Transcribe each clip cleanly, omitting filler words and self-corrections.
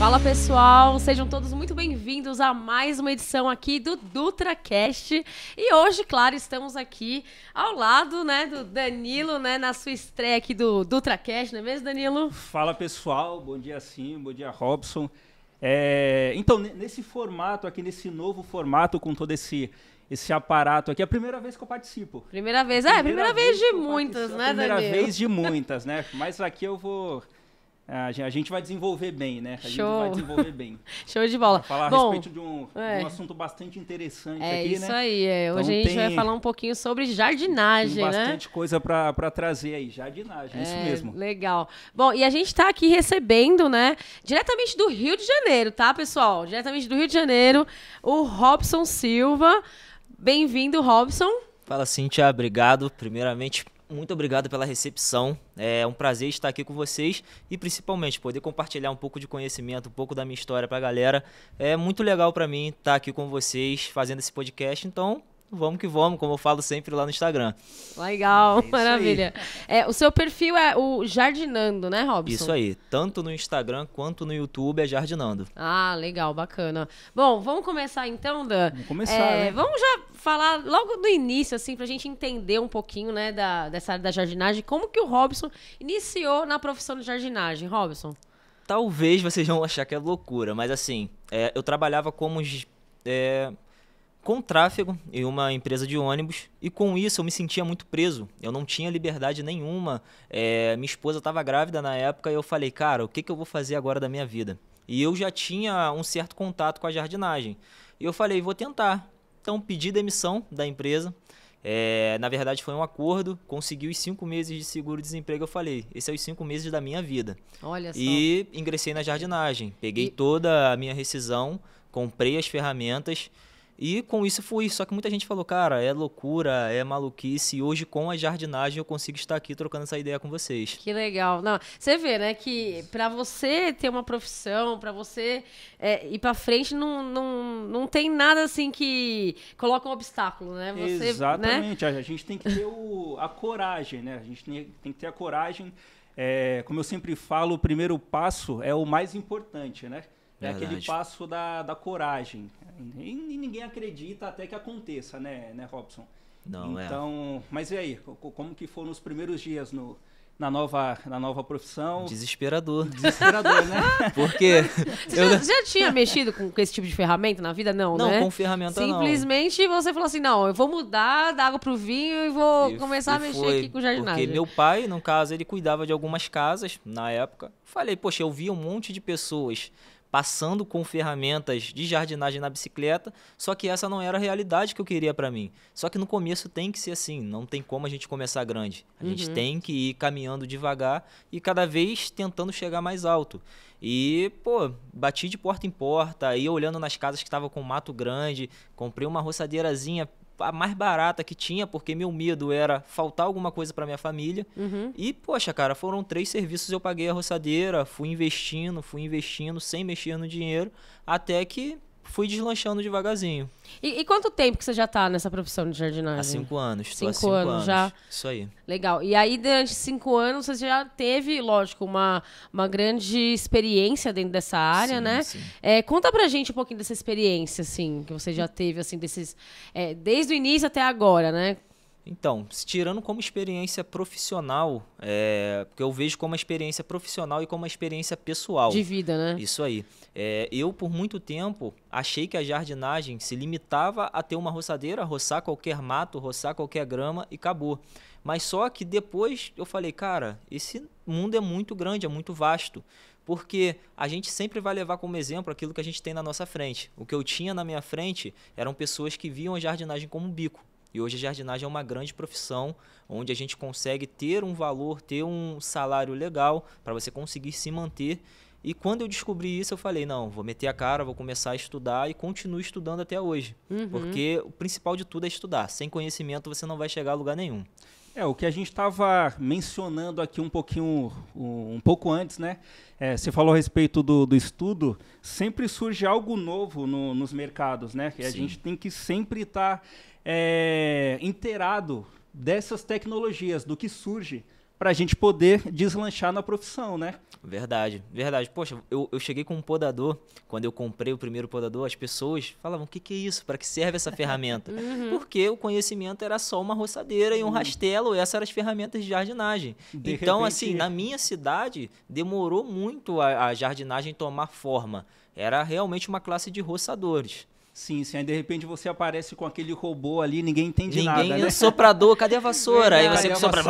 Fala pessoal, sejam todos muito bem-vindos a mais uma edição aqui do DutraCast. E hoje, claro, estamos aqui ao lado, né, do Danilo, né, na sua estreia aqui do DutraCast, não é mesmo, Danilo? Fala pessoal, bom dia Sim, bom dia Robson. Então, nesse formato aqui, nesse novo formato com todo esse aparato aqui, é a primeira vez que eu participo. Primeira vez de muitas, né, Danilo? Primeira vez de muitas, né? Mas aqui eu vou... A gente vai desenvolver bem, né? A gente vai desenvolver bem. Show de bola. Vai falar a respeito de um assunto bastante interessante aqui, né? É isso aí. Hoje a gente vai falar um pouquinho sobre jardinagem, tem né? bastante coisa para trazer aí. Jardinagem, isso mesmo. Legal. Bom, e a gente está aqui recebendo, né, diretamente do Rio de Janeiro, tá, pessoal? Diretamente do Rio de Janeiro, o Robson Silva. Bem-vindo, Robson. Fala, Cíntia. Obrigado. Primeiramente, muito obrigado pela recepção. É um prazer estar aqui com vocês e principalmente poder compartilhar um pouco de conhecimento, um pouco da minha história para a galera. É muito legal para mim estar aqui com vocês fazendo esse podcast, então vamos que vamos, como eu falo sempre lá no Instagram. Legal, maravilha. O seu perfil é o Jardinando, né, Robson? Isso aí, tanto no Instagram quanto no YouTube é Jardinando. Ah, legal, bacana. Bom, vamos começar então, Dan? Vamos começar, né? Vamos já falar logo do início, assim, pra gente entender um pouquinho, né, dessa área da jardinagem, como que o Robson iniciou na profissão de jardinagem, Robson? Talvez vocês vão achar que é loucura, mas assim, eu trabalhava com tráfego em uma empresa de ônibus e com isso eu me sentia muito preso. Eu não tinha liberdade nenhuma. Minha esposa estava grávida na época e eu falei, cara, o que eu vou fazer agora da minha vida? E eu já tinha um certo contato com a jardinagem. E eu falei, vou tentar. Então pedi demissão da empresa. Na verdade foi um acordo, consegui os 5 meses de seguro-desemprego. Eu falei, esses são os 5 meses da minha vida. Olha só. E ingressei na jardinagem. Peguei toda a minha rescisão, comprei as ferramentas. E com isso fui, só que muita gente falou, cara, é loucura, é maluquice, e hoje com a jardinagem eu consigo estar aqui trocando essa ideia com vocês. Que legal. Não, você vê, né, que pra você ter uma profissão, pra você ir pra frente, não tem nada assim que coloca um obstáculo, né? Você, exatamente, né? A gente tem que ter a coragem, né? A gente tem que ter a coragem, como eu sempre falo, o primeiro passo é o mais importante, né? É Verdade. aquele passo da coragem. E ninguém acredita até que aconteça, né Robson? Não, então, mas e aí? Como que foram os primeiros dias na nova profissão? Desesperador. Desesperador, né? Porque... Você já tinha mexido com esse tipo de ferramenta na vida? Não, né? Não, com ferramenta Simplesmente você falou assim, não, eu vou mudar da água pro vinho e vou começar a mexer aqui com jardinagem. Porque meu pai, no caso, ele cuidava de algumas casas na época. Falei, poxa, eu via um monte de pessoas passando com ferramentas de jardinagem na bicicleta, só que essa não era a realidade que eu queria para mim. Só que no começo tem que ser assim, não tem como a gente começar grande. A gente tem que ir caminhando devagar e cada vez tentando chegar mais alto. E, bati de porta em porta, ia olhando nas casas que estavam com mato grande, comprei uma roçadeirazinha, a mais barata que tinha, porque meu medo era faltar alguma coisa para minha família. E, poxa, cara, foram 3 serviços, eu paguei a roçadeira, fui investindo, sem mexer no dinheiro, até que fui deslanchando devagarzinho. E quanto tempo que você já tá nessa profissão de jardinagem? Há 5 anos. 5 anos já. Isso aí. Legal. E aí, durante 5 anos, você já teve, lógico, uma grande experiência dentro dessa área, né? Sim. Conta pra gente um pouquinho dessa experiência, assim, que você já teve, assim, desde o início até agora, né? Então, tirando como experiência profissional, porque eu vejo como uma experiência profissional e como uma experiência pessoal. De vida, né? Isso aí. Eu, por muito tempo, achei que a jardinagem se limitava a ter uma roçadeira, roçar qualquer mato, roçar qualquer grama e acabou. Mas só que depois eu falei, cara, esse mundo é muito grande, é muito vasto. Porque a gente sempre vai levar como exemplo aquilo que a gente tem na nossa frente. O que eu tinha na minha frente eram pessoas que viam a jardinagem como um bico. E hoje a jardinagem é uma grande profissão, onde a gente consegue ter um valor, ter um salário legal para você conseguir se manter. E quando eu descobri isso, eu falei, não, vou meter a cara, vou começar a estudar e continuo estudando até hoje. Porque o principal de tudo é estudar. Sem conhecimento você não vai chegar a lugar nenhum. O que a gente estava mencionando aqui um pouco antes, né? Você falou a respeito do estudo, sempre surge algo novo nos mercados, né? E a gente tem que sempre estar inteirado dessas tecnologias, do que surge para a gente poder deslanchar na profissão, né? Verdade, verdade. Poxa, eu cheguei com um podador, quando eu comprei o primeiro podador, as pessoas falavam, o que é isso? Para que serve essa ferramenta? Porque o conhecimento era só uma roçadeira e um rastelo, essas eram as ferramentas de jardinagem. Então, assim, na minha cidade, demorou muito a jardinagem tomar forma. Era realmente uma classe de roçadores. Sim, sim. Aí, de repente, você aparece com aquele robô ali, ninguém entende nada, né? Soprador, cadê a vassoura? Aí você sopra,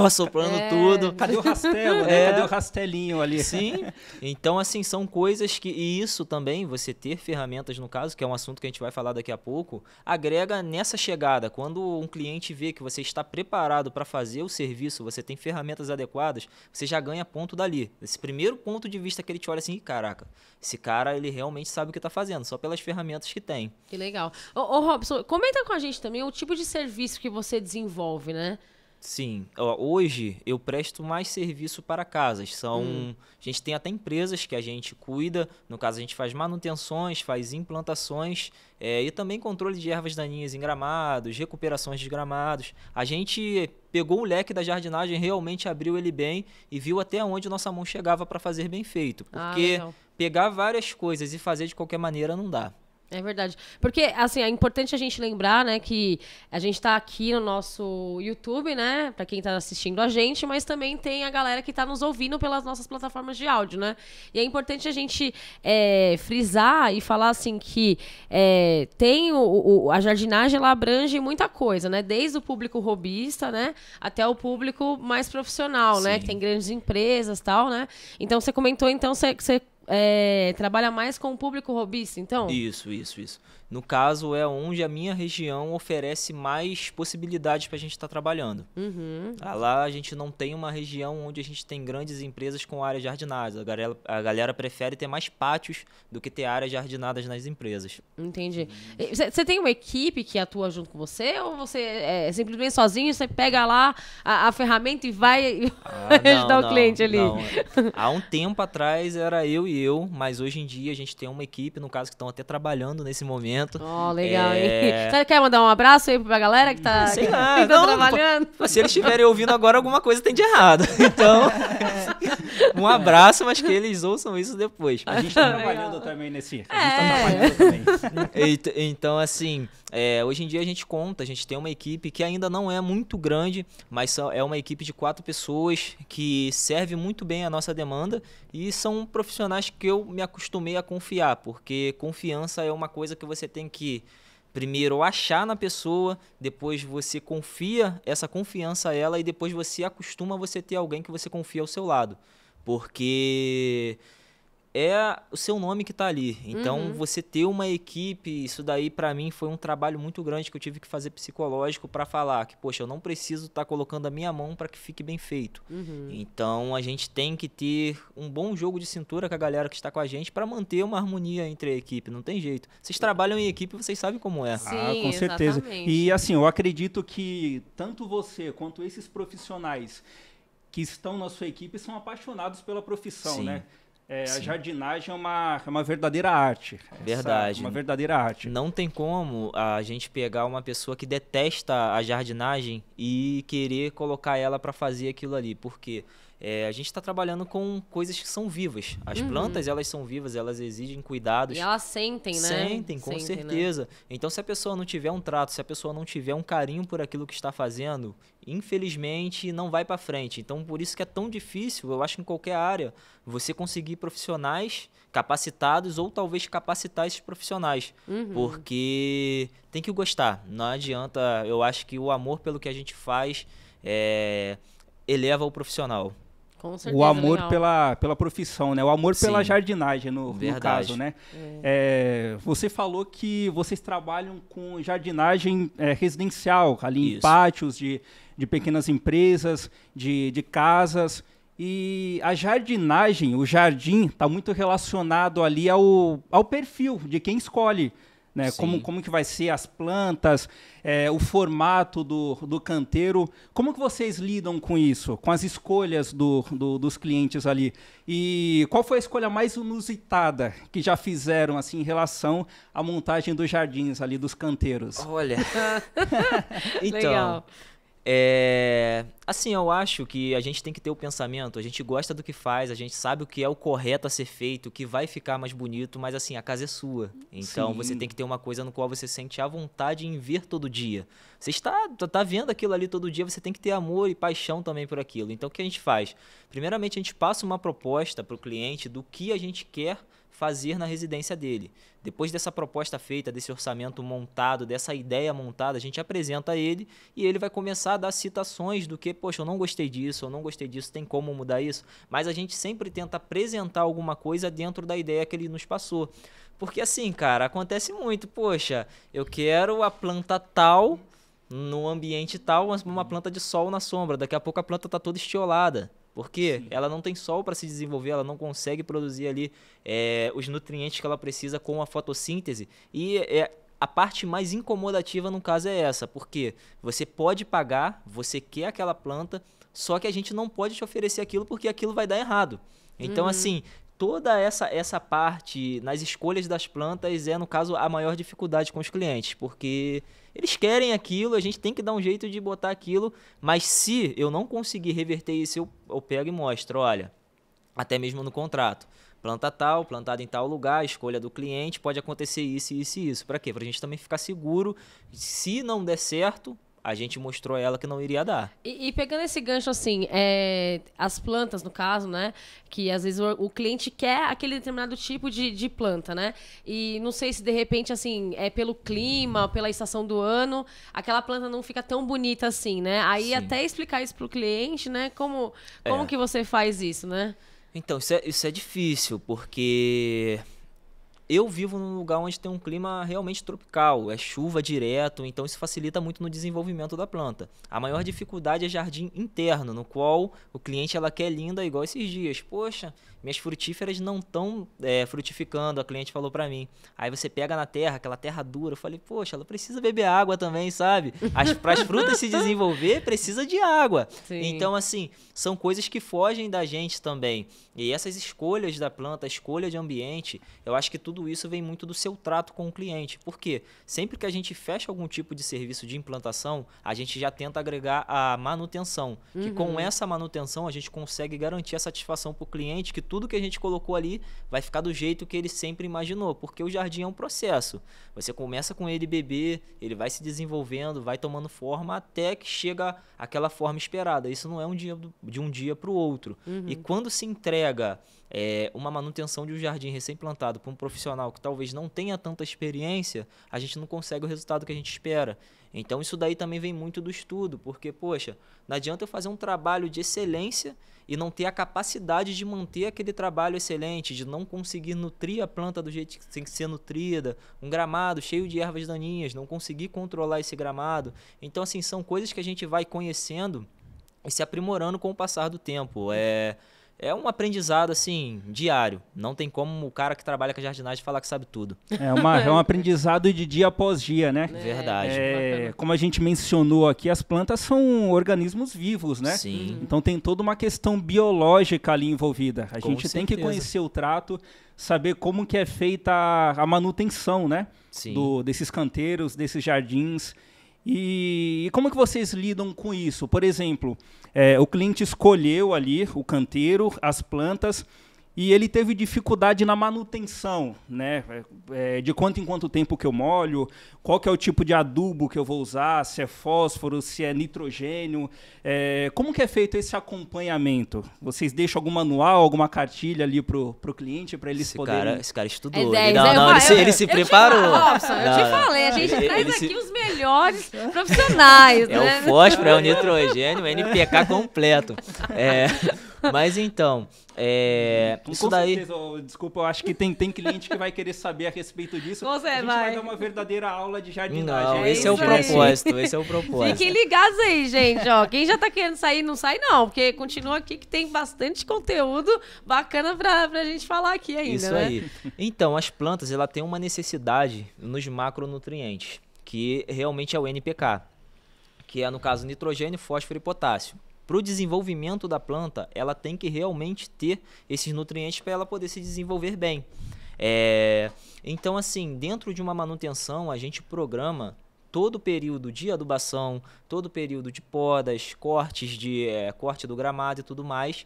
soprando tudo. Cadê o rastelo, né? Cadê o rastelinho ali? Sim. Então, assim, são coisas que... E isso também, você ter ferramentas, no caso, que é um assunto que a gente vai falar daqui a pouco, agrega nessa chegada. Quando um cliente vê que você está preparado para fazer o serviço, você tem ferramentas adequadas, você já ganha ponto dali. Esse primeiro ponto de vista que ele te olha assim, caraca, esse cara, ele realmente sabe o que está fazendo, só pelas ferramentas que tem. Que legal. Ô, Robson, comenta com a gente também o tipo de serviço que você desenvolve, né? Sim. Hoje eu presto mais serviço para casas. A gente tem até empresas que a gente cuida. No caso, a gente faz manutenções, faz implantações e também controle de ervas daninhas em gramados, recuperações de gramados. A gente pegou o leque da jardinagem, realmente abriu ele bem e viu até onde nossa mão chegava para fazer bem feito. Porque pegar várias coisas e fazer de qualquer maneira não dá. É verdade. Porque, assim, é importante a gente lembrar, né, que a gente tá aqui no nosso YouTube, né, pra quem tá assistindo a gente, mas também tem a galera que tá nos ouvindo pelas nossas plataformas de áudio, né? E é importante a gente frisar e falar, assim, que tem a jardinagem, ela abrange muita coisa, né? Desde o público hobbyista, né, até o público mais profissional, Sim. né? Que tem grandes empresas e tal, né? Então, você comentou, então, você trabalha mais com o público hobbyista, então? Isso. No caso, é onde a minha região oferece mais possibilidades para a gente estar trabalhando. Lá a gente não tem uma região onde a gente tem grandes empresas com áreas jardinadas. A galera prefere ter mais pátios do que ter áreas jardinadas nas empresas. Entendi. Você tem uma equipe que atua junto com você? Ou você é simplesmente sozinho, você pega lá a ferramenta e vai ajudar o cliente ali? Não. Há um tempo atrás era eu, mas hoje em dia a gente tem uma equipe, no caso, que estão até trabalhando nesse momento. Legal, hein? Você quer mandar um abraço aí pra galera que tá, sei lá, trabalhando? Se eles estiverem ouvindo agora, alguma coisa tem de errado. Então, um abraço, mas que eles ouçam isso depois. A gente tá trabalhando também nesse... A gente tá trabalhando também. Então, assim, hoje em dia a gente tem uma equipe que ainda não é muito grande, mas é uma equipe de 4 pessoas que serve muito bem a nossa demanda e são profissionais que eu me acostumei a confiar, porque confiança é uma coisa que você tem que primeiro achar na pessoa, depois você confia essa confiança a ela e depois você acostuma a você ter alguém que você confia ao seu lado, porque é o seu nome que está ali. Então, você ter uma equipe, isso daí para mim foi um trabalho muito grande que eu tive que fazer psicológico para falar que, poxa, eu não preciso estar colocando a minha mão para que fique bem feito. Então, a gente tem que ter um bom jogo de cintura com a galera que está com a gente para manter uma harmonia entre a equipe. Não tem jeito. Vocês trabalham em equipe, vocês sabem como é. Sim, com certeza. Exatamente. E assim, eu acredito que tanto você quanto esses profissionais que estão na sua equipe são apaixonados pela profissão, Sim. né? A jardinagem é uma verdadeira arte. Verdade. Uma verdadeira arte. Não tem como a gente pegar uma pessoa que detesta a jardinagem e querer colocar ela para fazer aquilo ali, porque a gente está trabalhando com coisas que são vivas. As plantas, elas são vivas, elas exigem cuidados. E elas sentem, né? Sentem, com certeza. Né? Então, se a pessoa não tiver um trato, se a pessoa não tiver um carinho por aquilo que está fazendo, infelizmente, não vai para frente. Então, por isso que é tão difícil, eu acho que em qualquer área, você conseguir profissionais capacitados ou talvez capacitar esses profissionais. Porque tem que gostar. Não adianta, eu acho que o amor pelo que a gente faz eleva o profissional. Com certeza, o amor pela profissão, né? O amor pela jardinagem, no caso, né? Você falou que vocês trabalham com jardinagem residencial, ali em pátios de pequenas empresas, de casas. E a jardinagem, o jardim, está muito relacionado ali ao perfil de quem escolhe. Né? Como que vai ser as plantas, o formato do canteiro. Como que vocês lidam com isso? Com as escolhas dos clientes ali? E qual foi a escolha mais inusitada que já fizeram assim, em relação à montagem dos jardins ali, dos canteiros? Olha, então... Legal. Assim, eu acho que a gente tem que ter o pensamento, a gente gosta do que faz, a gente sabe o que é o correto a ser feito, o que vai ficar mais bonito, mas assim, a casa é sua. Então, você tem que ter uma coisa no qual você sente a vontade em ver todo dia. Você tá vendo aquilo ali todo dia, você tem que ter amor e paixão também por aquilo. Então, o que a gente faz? Primeiramente, a gente passa uma proposta para o cliente do que a gente quer fazer na residência dele. Depois dessa proposta feita, desse orçamento montado, dessa ideia montada, a gente apresenta a ele e ele vai começar a dar citações do que, poxa, eu não gostei disso, tem como mudar isso? Mas a gente sempre tenta apresentar alguma coisa dentro da ideia que ele nos passou. Porque assim, cara, acontece muito, poxa, eu quero a planta tal, no ambiente tal, uma planta de sol na sombra, daqui a pouco a planta está toda estiolada. Porque ela não tem sol para se desenvolver, ela não consegue produzir ali os nutrientes que ela precisa com a fotossíntese. E a parte mais incomodativa no caso é essa, porque você pode pagar, você quer aquela planta, só que a gente não pode te oferecer aquilo porque aquilo vai dar errado. Então, assim, toda essa parte nas escolhas das plantas no caso, a maior dificuldade com os clientes, porque eles querem aquilo, a gente tem que dar um jeito de botar aquilo, mas se eu não conseguir reverter isso, eu pego e mostro, olha, até mesmo no contrato, planta tal, plantada em tal lugar, escolha do cliente, pode acontecer isso, isso e isso. Para quê? Para a gente também ficar seguro, se não der certo, a gente mostrou a ela que não iria dar. E pegando esse gancho, assim, as plantas, no caso, né? Que às vezes o cliente quer aquele determinado tipo de planta, né? E não sei se de repente, assim, pelo clima, pela estação do ano, aquela planta não fica tão bonita assim, né? Aí Sim. até explicar isso pro cliente, né? Como que você faz isso, né? Então, isso é difícil, porque eu vivo num lugar onde tem um clima realmente tropical, é chuva direto, então isso facilita muito no desenvolvimento da planta. A maior dificuldade é jardim interno, no qual o cliente ela quer linda igual esses dias. Poxa, minhas frutíferas não estão frutificando, a cliente falou pra mim. Aí você pega na terra, aquela terra dura, eu falei, poxa, ela precisa beber água também, sabe? Para as frutas se desenvolver, precisa de água. Sim. Então, assim, são coisas que fogem da gente também. E essas escolhas da planta, a escolha de ambiente, eu acho que tudo isso vem muito do seu trato com o cliente. Por quê? Sempre que a gente fecha algum tipo de serviço de implantação, a gente já tenta agregar a manutenção. Que com essa manutenção a gente consegue garantir a satisfação para o cliente que tudo que a gente colocou ali vai ficar do jeito que ele sempre imaginou. Porque o jardim é um processo. Você começa com ele bebê, ele vai se desenvolvendo, vai tomando forma até que chega aquela forma esperada. Isso não é de um dia para o outro. E quando se entrega uma manutenção de um jardim recém-plantado para um profissional que talvez não tenha tanta experiência, a gente não consegue o resultado que a gente espera. Então isso daí também vem muito do estudo, porque, poxa, não adianta eu fazer um trabalho de excelência e não ter a capacidade de manter aquele trabalho excelente, de não conseguir nutrir a planta do jeito que tem que ser nutrida, um gramado cheio de ervas daninhas, não conseguir controlar esse gramado. Então, assim, são coisas que a gente vai conhecendo e se aprimorando com o passar do tempo. É um aprendizado, assim, diário. Não tem como o cara que trabalha com a jardinagem falar que sabe tudo. É um aprendizado de dia após dia, né? Verdade. Como a gente mencionou aqui, as plantas são organismos vivos, né? Sim. Então tem toda uma questão biológica ali envolvida. A Com gente tem que certeza. conhecer o trato, saber como que é feita a manutenção, né? Sim. Desses canteiros, desses jardins. E como que vocês lidam com isso? Por exemplo, o cliente escolheu ali o canteiro, as plantas, e ele teve dificuldade na manutenção, né? De quanto em quanto tempo que eu molho, qual que é o tipo de adubo que eu vou usar, se é fósforo, se é nitrogênio. Como que é feito esse acompanhamento? Vocês deixam algum manual, alguma cartilha ali pro cliente, para eles poderem... Esse cara estudou. É 10, Ele se preparou. Robson, eu te falei, a gente traz aqui os melhores profissionais, É né? o fósforo, é o nitrogênio, o NPK completo. Mas então, isso Com daí... certeza, desculpa, eu acho que tem cliente que vai querer saber a respeito disso. Você a gente vai. vai dar uma verdadeira aula de jardinagem. Não, É esse é o isso aí. propósito, esse é o propósito. Fiquem ligados aí, gente, ó. Quem já tá querendo sair, não sai não, porque continua aqui que tem bastante conteúdo bacana pra gente falar aqui ainda, Isso né? aí. Então, as plantas, ela tem uma necessidade nos macronutrientes, que realmente é o NPK, que é, no caso, nitrogênio, fósforo e potássio. Para o desenvolvimento da planta, ela tem que realmente ter esses nutrientes para ela poder se desenvolver bem. Então, assim, dentro de uma manutenção, a gente programa todo o período de adubação, todo o período de podas, corte do gramado e tudo mais.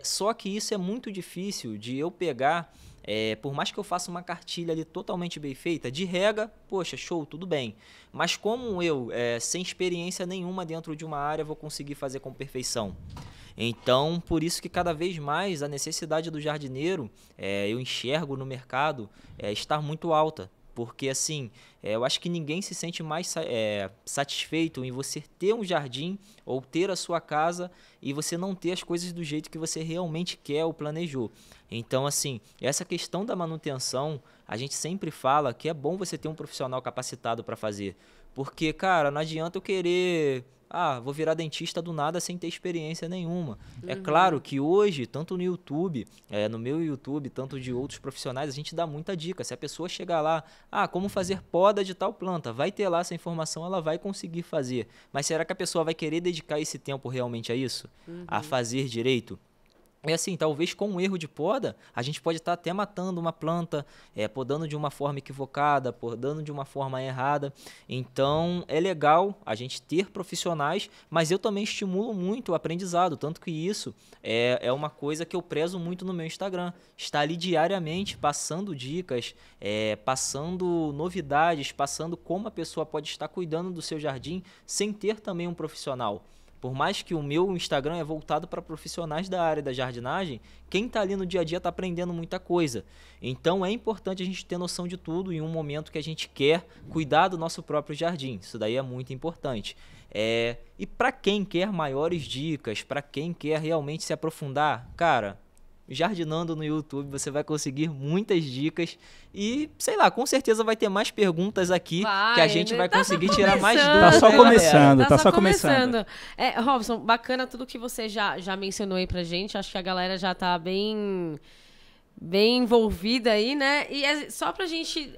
Só que isso é muito difícil de eu pegar, por mais que eu faça uma cartilha ali totalmente bem feita, de rega, poxa, show, tudo bem. Mas como eu, sem experiência nenhuma dentro de uma área, vou conseguir fazer com perfeição? Então, por isso que cada vez mais a necessidade do jardineiro, eu enxergo no mercado, estar muito alta. Porque, assim, eu acho que ninguém se sente mais satisfeito em você ter um jardim ou ter a sua casa e você não ter as coisas do jeito que você realmente quer ou planejou. Então, assim, essa questão da manutenção, a gente sempre fala que é bom você ter um profissional capacitado para fazer. Porque, cara, não adianta eu querer... vou virar dentista do nada sem ter experiência nenhuma. É claro que hoje, tanto no YouTube, no meu YouTube, tanto de outros profissionais, a gente dá muita dica. Se a pessoa chegar lá, como fazer poda de tal planta, vai ter lá essa informação, ela vai conseguir fazer. Mas será que a pessoa vai querer dedicar esse tempo realmente a isso? A fazer direito? Assim, talvez com um erro de poda, a gente pode estar até matando uma planta, podando de uma forma equivocada, podando de uma forma errada. Então, é legal a gente ter profissionais, mas eu também estimulo muito o aprendizado, tanto que isso é uma coisa que eu prezo muito no meu Instagram. Está ali diariamente passando dicas, passando novidades, passando como a pessoa pode estar cuidando do seu jardim sem ter também um profissional. Por mais que o meu Instagram é voltado para profissionais da área da jardinagem, quem está ali no dia a dia está aprendendo muita coisa. Então é importante a gente ter noção de tudo em um momento que a gente quer cuidar do nosso próprio jardim. Isso daí é muito importante. E para quem quer maiores dicas, para quem quer realmente se aprofundar, cara... Jardinando no YouTube, você vai conseguir muitas dicas e, sei lá, com certeza vai ter mais perguntas aqui que a gente vai conseguir tirar mais dúvidas. Tá só começando, tá só começando. Robson, bacana tudo que você já mencionou aí pra gente. Acho que a galera já tá bem envolvida aí, né? E só pra gente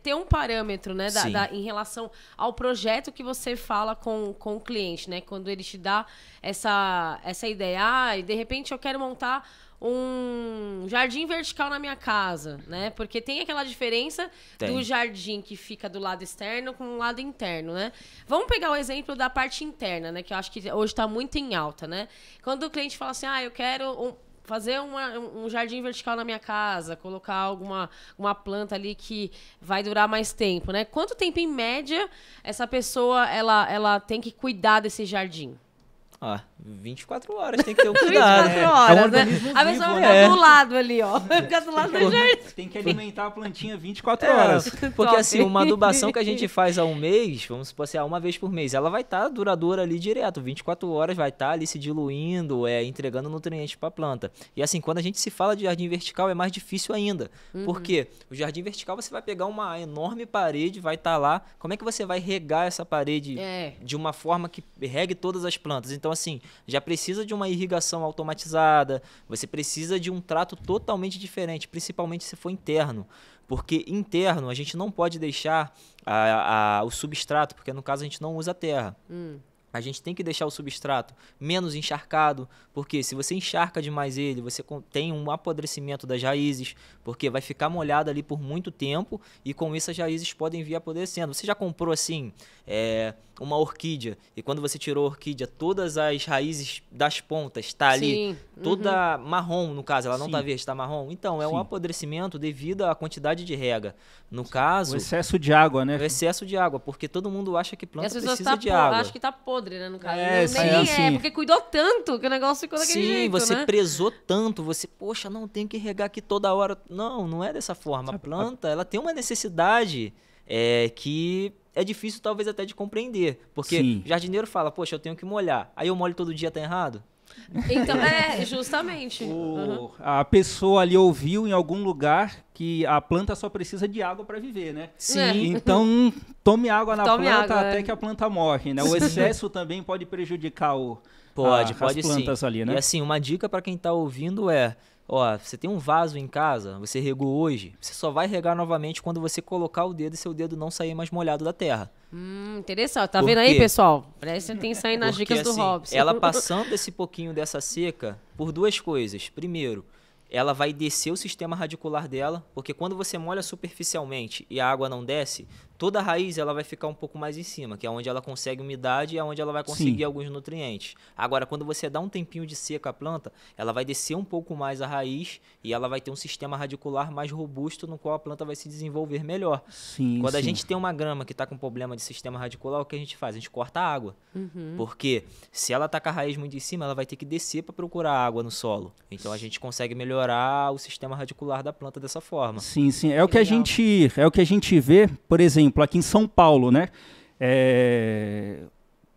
ter um parâmetro, né? Em relação ao projeto que você fala com o cliente, né? Quando ele te dá essa ideia, e de repente eu quero montar um jardim vertical na minha casa, né? Porque tem aquela diferença do jardim que fica do lado externo com o lado interno, né? Vamos pegar o exemplo da parte interna, né? Que eu acho que hoje está muito em alta, né? Quando o cliente fala assim, eu quero fazer um jardim vertical na minha casa, colocar uma planta ali que vai durar mais tempo, né? Quanto tempo, em média, essa pessoa ela tem que cuidar desse jardim? 24 horas tem que ter um cuidado. 24 horas, né? A pessoa fica do lado ali, ó. Fica do lado do jardim. Tem que alimentar a plantinha 24 horas. Porque assim, uma adubação que a gente faz a um mês, vamos supor assim, uma vez por mês, ela vai estar duradoura ali direto. 24 horas vai estar ali se diluindo, entregando nutrientes para a planta. E assim, quando a gente se fala de jardim vertical, é mais difícil ainda. Porque o jardim vertical, você vai pegar uma enorme parede, vai estar lá. Como é que você vai regar essa parede de uma forma que regue todas as plantas? Então, assim, já precisa de uma irrigação automatizada, você precisa de um trato totalmente diferente, principalmente se for interno. Porque interno a gente não pode deixar o substrato, porque no caso a gente não usa terra. A gente tem que deixar o substrato menos encharcado, porque se você encharca demais ele, você tem um apodrecimento das raízes, porque vai ficar molhado ali por muito tempo e com isso as raízes podem vir apodrecendo. Você já comprou assim uma orquídea e quando você tirou a orquídea, todas as raízes das pontas estão ali toda marrom, no caso, ela não está verde, está marrom? Então, é um apodrecimento devido à quantidade de rega. No caso... O excesso de água, né? O excesso de água, porque todo mundo acha que planta precisa de água. Acho que tá podre, né, no caso. Nem porque cuidou tanto que o negócio ficou daquele jeito, você né? prezou tanto, poxa, não tem que regar aqui toda hora. Não é dessa forma. A planta, ela tem uma necessidade que é difícil talvez até de compreender. Porque o jardineiro fala, poxa, eu tenho que molhar. Aí eu molho todo dia, tá errado? Então, justamente. A pessoa ali ouviu em algum lugar que a planta só precisa de água para viver, né? Sim. Então, tome água na planta até que a planta morre, né? O excesso também pode prejudicar Pode as plantas sim. ali, né? E assim, uma dica para quem tá ouvindo você tem um vaso em casa, você regou hoje, você só vai regar novamente quando você colocar o dedo e seu dedo não sair mais molhado da terra. Interessante. Tá vendo aí, pessoal? Presta atenção aí nas dicas do Robson. Ela passando esse pouquinho dessa seca por duas coisas. Primeiro, ela vai descer o sistema radicular dela, porque quando você molha superficialmente e a água não desce, toda a raiz ela vai ficar um pouco mais em cima, que é onde ela consegue umidade e é onde ela vai conseguir Sim. alguns nutrientes. Agora, quando você dá um tempinho de seca à planta, ela vai descer um pouco mais a raiz e ela vai ter um sistema radicular mais robusto no qual a planta vai se desenvolver melhor. Sim, Quando a sim. gente tem uma grama que está com problema de sistema radicular, o que a gente faz? A gente corta a água. Porque se ela está com a raiz muito em cima, ela vai ter que descer para procurar água no solo. Então a gente consegue melhorar o sistema radicular da planta dessa forma. Sim, sim. É o que a gente vê, por exemplo, aqui em São Paulo, né?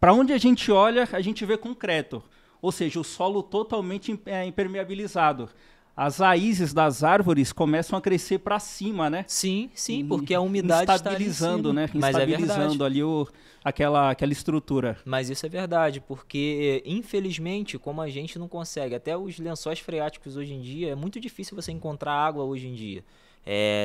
Para onde a gente olha, a gente vê concreto. Ou seja, o solo totalmente impermeabilizado. As raízes das árvores começam a crescer para cima, né? Sim, porque a umidade está ali em estabilizando, cima. né? Mas é verdade. Estabilizando ali aquela estrutura. Mas isso é verdade, porque infelizmente, como a gente não consegue, até os lençóis freáticos hoje em dia, é muito difícil você encontrar água hoje em dia.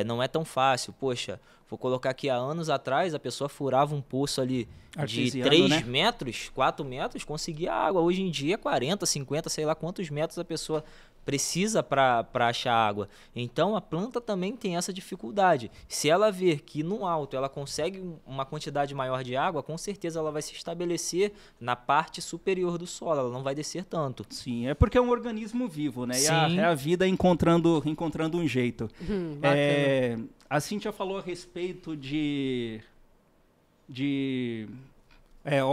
Não é tão fácil. Poxa, vou colocar aqui há anos atrás, a pessoa furava um poço ali de 3 né? metros, 4 metros, conseguia água. Hoje em dia, 40, 50, sei lá quantos metros a pessoa precisa para achar água. Então a planta também tem essa dificuldade. Se ela ver que no alto ela consegue uma quantidade maior de água, com certeza ela vai se estabelecer na parte superior do solo, ela não vai descer tanto. Sim, é porque é um organismo vivo, né? Sim. E a vida encontrando um jeito. A Cíntia falou a respeito de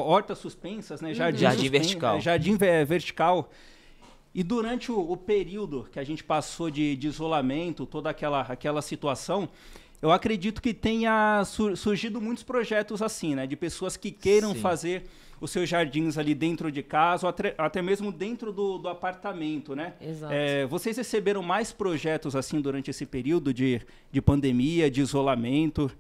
hortas suspensas, né? Jardim vertical. Jardim vertical. E durante o período que a gente passou de isolamento, toda aquela situação, eu acredito que tenha surgido muitos projetos assim, né? De pessoas que queiram fazer os seus jardins ali dentro de casa, ou até mesmo dentro do apartamento, né? Exato. Vocês receberam mais projetos assim durante esse período de pandemia, de isolamento?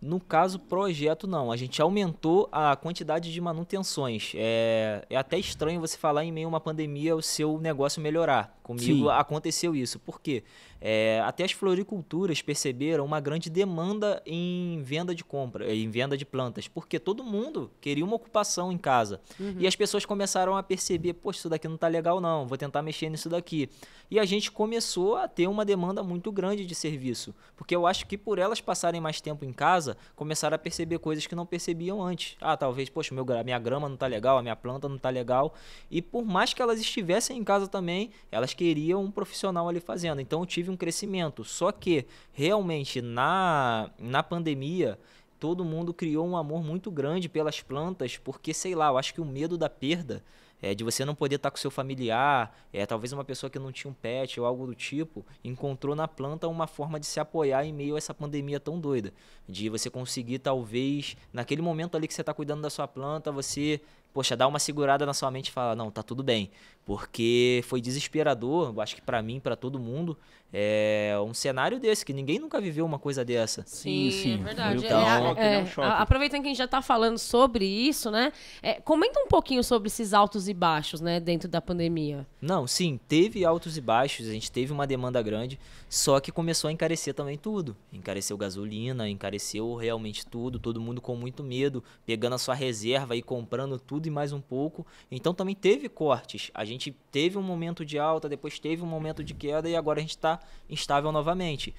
No caso, projeto não. A gente aumentou a quantidade de manutenções. É até estranho você falar em meio a uma pandemia o seu negócio melhorar. Comigo aconteceu isso. Por quê? Até as floriculturas perceberam uma grande demanda em venda de plantas, porque todo mundo queria uma ocupação em casa. E as pessoas começaram a perceber, poxa, isso daqui não tá legal não, vou tentar mexer nisso daqui. E a gente começou a ter uma demanda muito grande de serviço, porque eu acho que por elas passarem mais tempo em casa, começaram a perceber coisas que não percebiam antes. Talvez, poxa, minha grama não tá legal, a minha planta não tá legal. E por mais que elas estivessem em casa também, elas queriam um profissional ali fazendo. Então eu tive um crescimento. Só que realmente na pandemia todo mundo criou um amor muito grande pelas plantas, porque sei lá, eu acho que o medo da perda, de você não poder estar com seu familiar, talvez uma pessoa que não tinha um pet ou algo do tipo, encontrou na planta uma forma de se apoiar em meio a essa pandemia tão doida, de você conseguir talvez, naquele momento ali que você está cuidando da sua planta, você, poxa, dar uma segurada na sua mente e falar, não, tá tudo bem, porque foi desesperador, eu acho que para mim, para todo mundo, um cenário desse, que ninguém nunca viveu uma coisa dessa. Sim. É verdade. Um choque. Aproveitando que a gente já está falando sobre isso, né? Comenta um pouquinho sobre esses altos e baixos, né? Dentro da pandemia. Não, sim, teve altos e baixos, a gente teve uma demanda grande, só que começou a encarecer também tudo. Encareceu gasolina, encareceu realmente tudo, todo mundo com muito medo, pegando a sua reserva e comprando tudo e mais um pouco. Então também teve cortes. A gente teve um momento de alta, depois teve um momento de queda e agora a gente está instável novamente.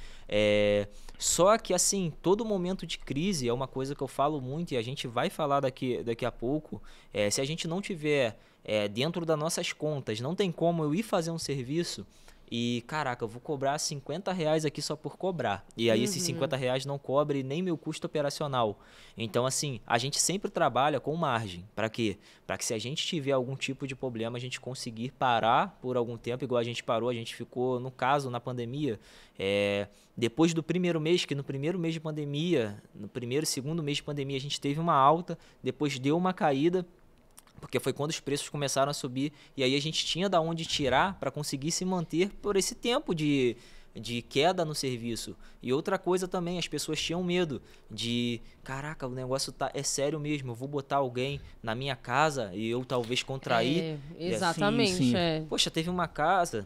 Só que assim, todo momento de crise é uma coisa que eu falo muito e a gente vai falar daqui a pouco. Se a gente não tiver dentro das nossas contas, não tem como eu ir fazer um serviço e, caraca, eu vou cobrar R$50 aqui só por cobrar. E aí esses R$50 não cobre nem meu custo operacional. Então, assim, a gente sempre trabalha com margem. Para quê? Para que se a gente tiver algum tipo de problema, a gente conseguir parar por algum tempo, igual a gente parou, a gente ficou, no caso, na pandemia, depois do primeiro mês, que no primeiro mês de pandemia, no primeiro e segundo mês de pandemia, a gente teve uma alta, depois deu uma caída, porque foi quando os preços começaram a subir e aí a gente tinha da onde tirar para conseguir se manter por esse tempo de queda no serviço. E outra coisa também, as pessoas tinham medo de, caraca, o negócio é sério mesmo, eu vou botar alguém na minha casa e eu talvez contrair. Exatamente. Sim. Poxa, teve uma casa,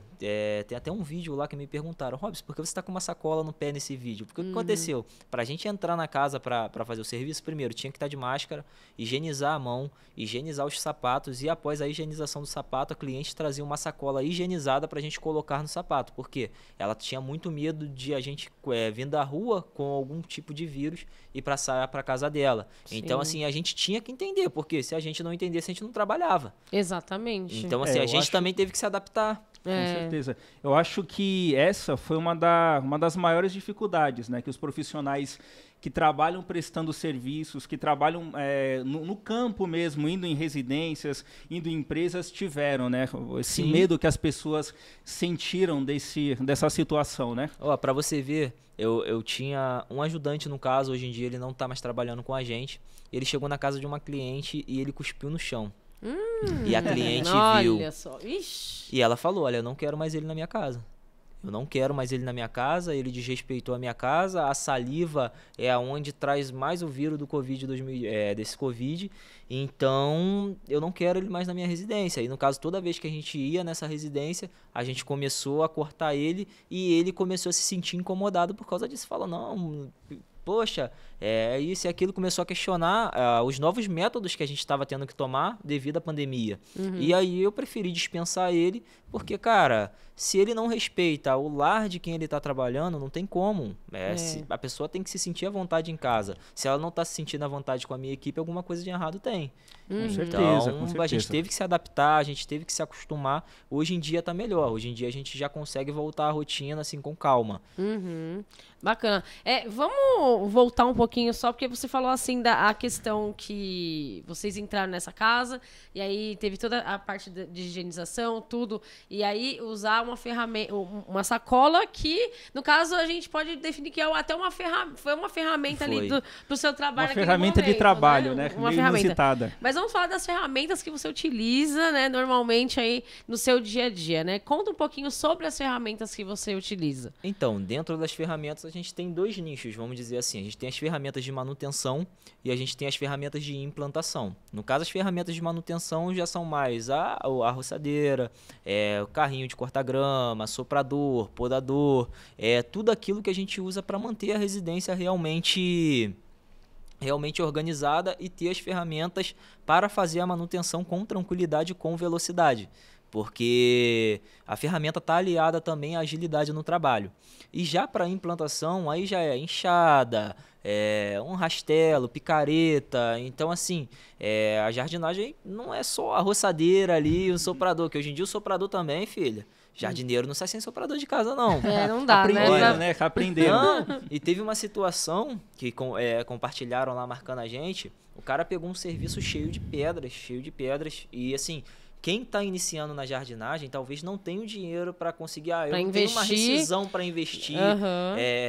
tem até um vídeo lá que me perguntaram, Robson, por que você está com uma sacola no pé nesse vídeo? Porque o que aconteceu? Para a gente entrar na casa para fazer o serviço, primeiro tinha que estar de máscara, higienizar a mão, higienizar os sapatos e após a higienização do sapato, a cliente trazia uma sacola higienizada para a gente colocar no sapato, porque ela tinha tinha muito medo de a gente vir da rua com algum tipo de vírus e passar para casa dela. Sim. Então, assim, a gente tinha que entender, porque se a gente não entendesse, a gente não trabalhava. Exatamente. Então, assim, a gente também teve que se adaptar. Com certeza. Eu acho que essa foi uma das maiores dificuldades, né, que os profissionais que trabalham prestando serviços, que trabalham no campo mesmo, indo em residências, indo em empresas, tiveram, né? Esse Sim. medo que as pessoas sentiram dessa situação, né? Ó, pra você ver, eu tinha um ajudante no caso, hoje em dia ele não tá mais trabalhando com a gente. Ele chegou na casa de uma cliente e ele cuspiu no chão. E a cliente viu. Olha só. Ixi. E ela falou, olha, eu não quero mais ele na minha casa. Eu não quero mais ele na minha casa, ele desrespeitou a minha casa, a saliva é aonde traz mais o vírus do Covid, desse Covid, então eu não quero ele mais na minha residência. E no caso, toda vez que a gente ia nessa residência, a gente começou a cortar ele e ele começou a se sentir incomodado por causa disso. Falou, não, poxa, isso e aquilo, começou a questionar os novos métodos que a gente estava tendo que tomar devido à pandemia. E aí eu preferi dispensar ele, porque, cara, se ele não respeita o lar de quem ele está trabalhando, não tem como. A pessoa tem que se sentir à vontade em casa. Se ela não está se sentindo à vontade com a minha equipe, alguma coisa de errado tem. Com certeza, Então, com certeza. a gente teve que se adaptar, a gente teve que se acostumar. Hoje em dia tá melhor. Hoje em dia a gente já consegue voltar à rotina, assim, com calma. Bacana. Vamos voltar um pouquinho só, porque você falou assim a questão que vocês entraram nessa casa e aí teve toda a parte de higienização, tudo, e aí usar uma ferramenta, uma sacola que, no caso, a gente pode definir que até foi uma ferramenta ali pro seu trabalho. Uma ferramenta de trabalho, né? Uma Meio ferramenta. inusitada. Mas vamos falar das ferramentas que você utiliza, né, normalmente aí no seu dia a dia, né? Conta um pouquinho sobre as ferramentas que você utiliza. Então, dentro das ferramentas, a gente tem dois nichos, vamos dizer assim. A gente tem as ferramentas de manutenção e a gente tem as ferramentas de implantação. No caso, as ferramentas de manutenção já são mais a roçadeira, o carrinho de cortar grama, soprador, podador, tudo aquilo que a gente usa para manter a residência realmente organizada e ter as ferramentas para fazer a manutenção com tranquilidade e com velocidade. Porque a ferramenta está aliada também à agilidade no trabalho. E já para a implantação, aí já é enxada, um rastelo, picareta. Então, assim, a jardinagem não é só a roçadeira ali e o soprador, que hoje em dia o soprador também, filha. Jardineiro não sai sem soprador de casa, não. Não dá, Aprenderam, né? Aprenderam. Não, e teve uma situação que compartilharam lá marcando a gente. O cara pegou um serviço cheio de pedras. E assim, quem está iniciando na jardinagem talvez não tenha o dinheiro para conseguir. Eu não tenho uma rescisão para investir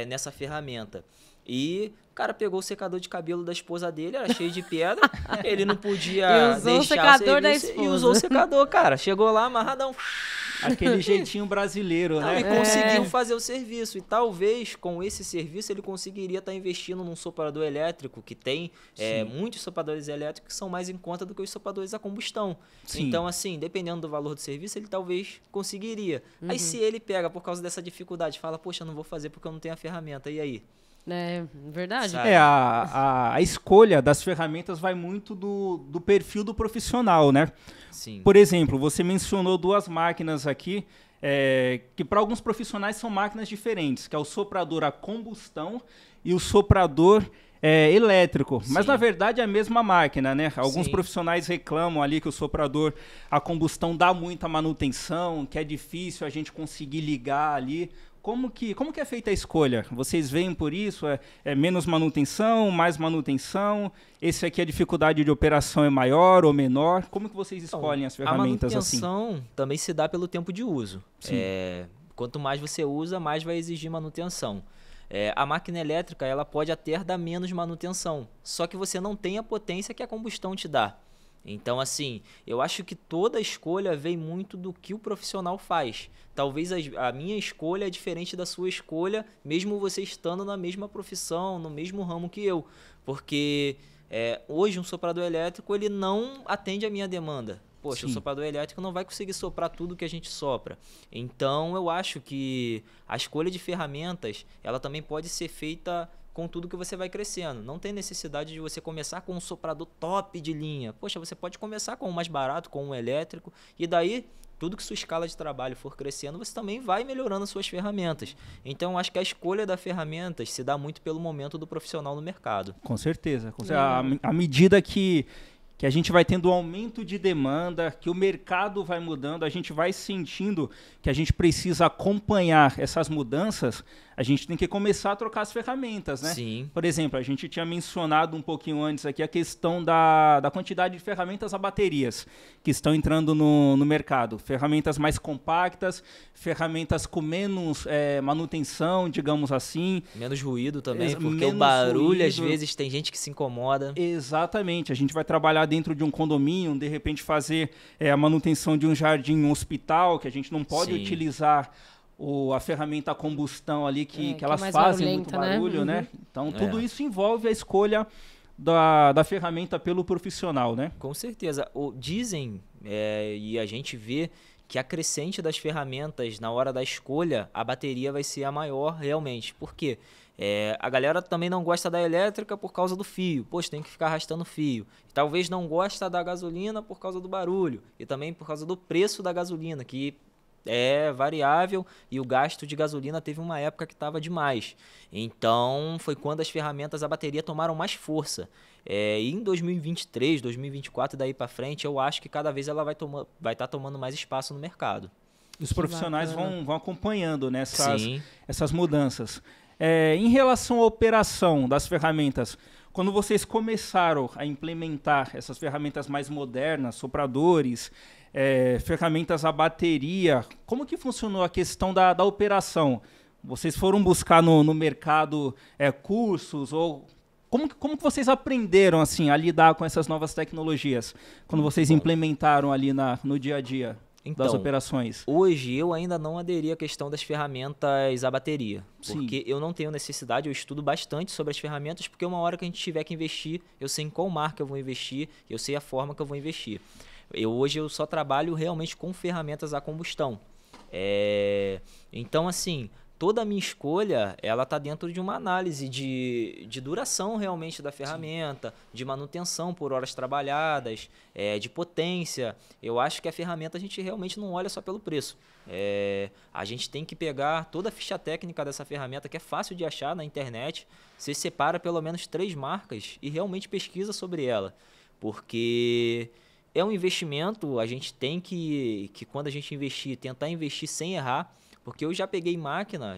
nessa ferramenta. E o cara pegou o secador de cabelo da esposa dele, era cheio de pedra. Ele não podia usou deixar o secador da serviço esposa. e usou o secador, cara. Chegou lá amarradão. Aquele jeitinho brasileiro, né? E conseguiu fazer o serviço. E talvez com esse serviço ele conseguiria estar investindo num soprador elétrico, que tem muitos sopradores elétricos que são mais em conta do que os sopradores a combustão. Sim. Então, assim, dependendo do valor do serviço, ele talvez conseguiria. Aí se ele pega por causa dessa dificuldade, fala, poxa, não vou fazer porque eu não tenho a ferramenta. E aí? Verdade. Sabe? A escolha das ferramentas vai muito do perfil do profissional, né? Sim. Por exemplo, você mencionou duas máquinas aqui, que para alguns profissionais são máquinas diferentes, que é o soprador a combustão e o soprador elétrico. Mas, na verdade, é a mesma máquina, né? Alguns profissionais reclamam ali que o soprador a combustão dá muita manutenção, que é difícil a gente conseguir ligar ali. Como que é feita a escolha? Vocês veem por isso? É menos manutenção, mais manutenção? Esse aqui a dificuldade de operação é maior ou menor? Como que vocês escolhem as ferramentas assim? A manutenção também se dá pelo tempo de uso. Quanto mais você usa, mais vai exigir manutenção. A máquina elétrica ela pode até dar menos manutenção, só que você não tem a potência que a combustão te dá. Então, assim, eu acho que toda escolha vem muito do que o profissional faz. Talvez a minha escolha é diferente da sua escolha, mesmo você estando na mesma profissão, no mesmo ramo que eu. Porque hoje um soprador elétrico ele não atende a minha demanda. Poxa, o soprador elétrico não vai conseguir soprar tudo que a gente sopra. Então, eu acho que a escolha de ferramentas, ela também pode ser feita com tudo que você vai crescendo. Não tem necessidade de você começar com um soprador top de linha. Poxa, você pode começar com o mais barato, com um elétrico, e daí tudo que sua escala de trabalho for crescendo, você também vai melhorando as suas ferramentas. Então, acho que a escolha das ferramentas se dá muito pelo momento do profissional no mercado. Com certeza. À medida que a gente vai tendo um aumento de demanda, que o mercado vai mudando, a gente vai sentindo que a gente precisa acompanhar essas mudanças, a gente tem que começar a trocar as ferramentas, né? Sim. Por exemplo, a gente tinha mencionado um pouquinho antes aqui a questão da quantidade de ferramentas a baterias que estão entrando no mercado. Ferramentas mais compactas, ferramentas com menos manutenção, digamos assim. Menos ruído também, porque menos o barulho, ruído. às vezes, tem gente que se incomoda. Exatamente. A gente vai trabalhar dentro de um condomínio, de repente fazer a manutenção de um jardim, um hospital, que a gente não pode Sim. utilizar a ferramenta a combustão ali, que elas mais fazem muito barulhenta, barulho, né? né? Então, tudo isso envolve a escolha da ferramenta pelo profissional, né? Com certeza. Dizem, e a gente vê, que a crescente das ferramentas, na hora da escolha, a bateria vai ser a maior realmente. Por quê? A galera também não gosta da elétrica por causa do fio. Poxa, tem que ficar arrastando fio. Talvez não gosta da gasolina por causa do barulho. E também por causa do preço da gasolina, que é variável, e o gasto de gasolina teve uma época que estava demais. Então, foi quando as ferramentas, a bateria, tomaram mais força. E em 2023, 2024 e daí para frente, eu acho que cada vez ela vai estar tomando mais espaço no mercado. Os profissionais vão acompanhando, né, essas mudanças. Em relação à operação das ferramentas, quando vocês começaram a implementar essas ferramentas mais modernas, sopradores, ferramentas a bateria, como que funcionou a questão da operação? Vocês foram buscar no mercado cursos ou como que vocês aprenderam assim a lidar com essas novas tecnologias quando vocês implementaram ali no dia a dia das operações? Hoje eu ainda não aderi à questão das ferramentas a bateria, Sim. porque eu não tenho necessidade, eu estudo bastante sobre as ferramentas, porque uma hora que a gente tiver que investir, eu sei em qual marca eu vou investir, eu sei a forma que eu vou investir. Hoje eu só trabalho realmente com ferramentas a combustão. Então, assim, toda a minha escolha, ela está dentro de uma análise de duração realmente da ferramenta, de manutenção por horas trabalhadas, de potência. Eu acho que a ferramenta a gente realmente não olha só pelo preço. A gente tem que pegar toda a ficha técnica dessa ferramenta, que é fácil de achar na internet. Você separa pelo menos 3 marcas e realmente pesquisa sobre ela. Porque é um investimento, a gente tem que quando a gente investir, tentar investir sem errar. Porque eu já peguei máquina,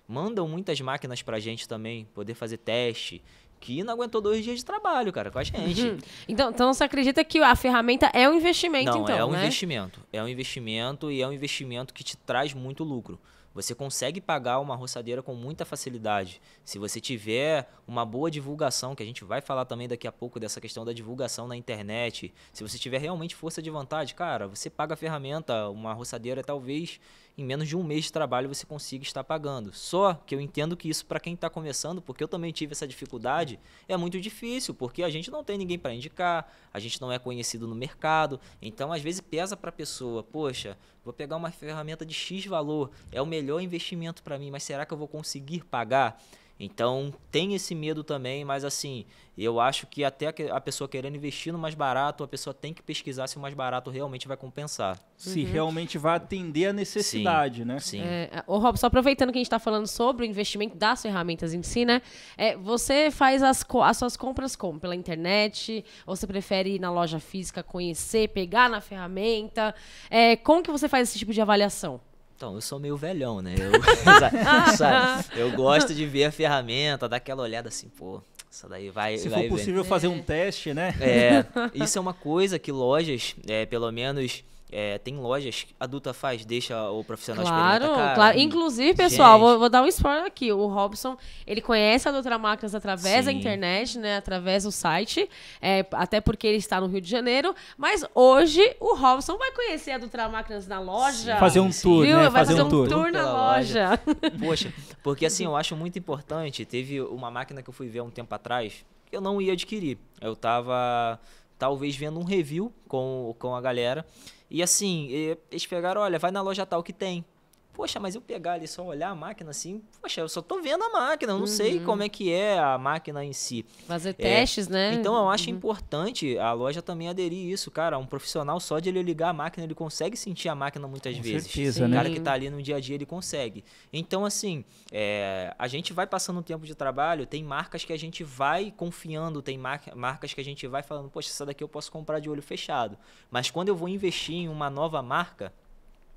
mandam muitas máquinas pra gente também, poder fazer teste, que não aguentou 2 dias de trabalho, cara, com a gente. Então você acredita que a ferramenta é um investimento, Não, então, é um né? investimento. É um investimento e é um investimento que te traz muito lucro. Você consegue pagar uma roçadeira com muita facilidade. Se você tiver uma boa divulgação, que a gente vai falar também daqui a pouco dessa questão da divulgação na internet, se você tiver realmente força de vontade, cara, você paga a ferramenta, uma roçadeira talvez em menos de 1 mês de trabalho você consiga estar pagando. Só que eu entendo que isso para quem está começando, porque eu também tive essa dificuldade, é muito difícil, porque a gente não tem ninguém para indicar, a gente não é conhecido no mercado, então às vezes pesa para a pessoa, poxa, vou pegar uma ferramenta de X valor, é o melhor investimento para mim, mas será que eu vou conseguir pagar? Então tem esse medo também, mas assim, eu acho que até a pessoa querendo investir no mais barato, a pessoa tem que pesquisar se o mais barato realmente vai compensar. Se realmente vai atender a necessidade, né? Sim. Rob, só aproveitando que a gente está falando sobre o investimento das ferramentas em si, né? Você faz as suas compras como? Pela internet? Ou você prefere ir na loja física, conhecer, pegar na ferramenta? Como que você faz esse tipo de avaliação? Então, eu sou meio velhão, né? Sabe? Eu gosto de ver a ferramenta, dar aquela olhada assim, pô, isso daí vai... Se for possível fazer um teste, né? Isso é uma coisa que lojas, pelo menos... tem lojas que a Dutra deixa o profissional experimentar. Claro. Inclusive, pessoal, vou dar um spoiler aqui. O Robson, ele conhece a Dutra Máquinas através da internet, né? Através do site. Até porque ele está no Rio de Janeiro. Mas hoje, o Robson vai conhecer a Dutra Máquinas na loja. Sim. Fazer um tour, viu? né? Vai fazer um tour na loja. Poxa, porque assim, eu acho muito importante. Teve uma máquina que eu fui ver há um tempo atrás, que eu não ia adquirir. Eu tava, talvez, vendo um review com a galera. E assim, eles pegaram, olha, vai na loja tal que tem. poxa, mas eu pegar ali só olhar a máquina assim, poxa, eu só tô vendo a máquina, eu não sei como é que é a máquina em si. Fazer testes, né? Então eu acho importante a loja também aderir isso, cara. Um profissional só de ele ligar a máquina, ele consegue sentir a máquina muitas vezes. certeza, O né? cara que tá ali no dia a dia, ele consegue. Então, assim, a gente vai passando um tempo de trabalho, tem marcas que a gente vai confiando, tem marcas que a gente vai falando, poxa, essa daqui eu posso comprar de olho fechado. Mas quando eu vou investir em uma nova marca,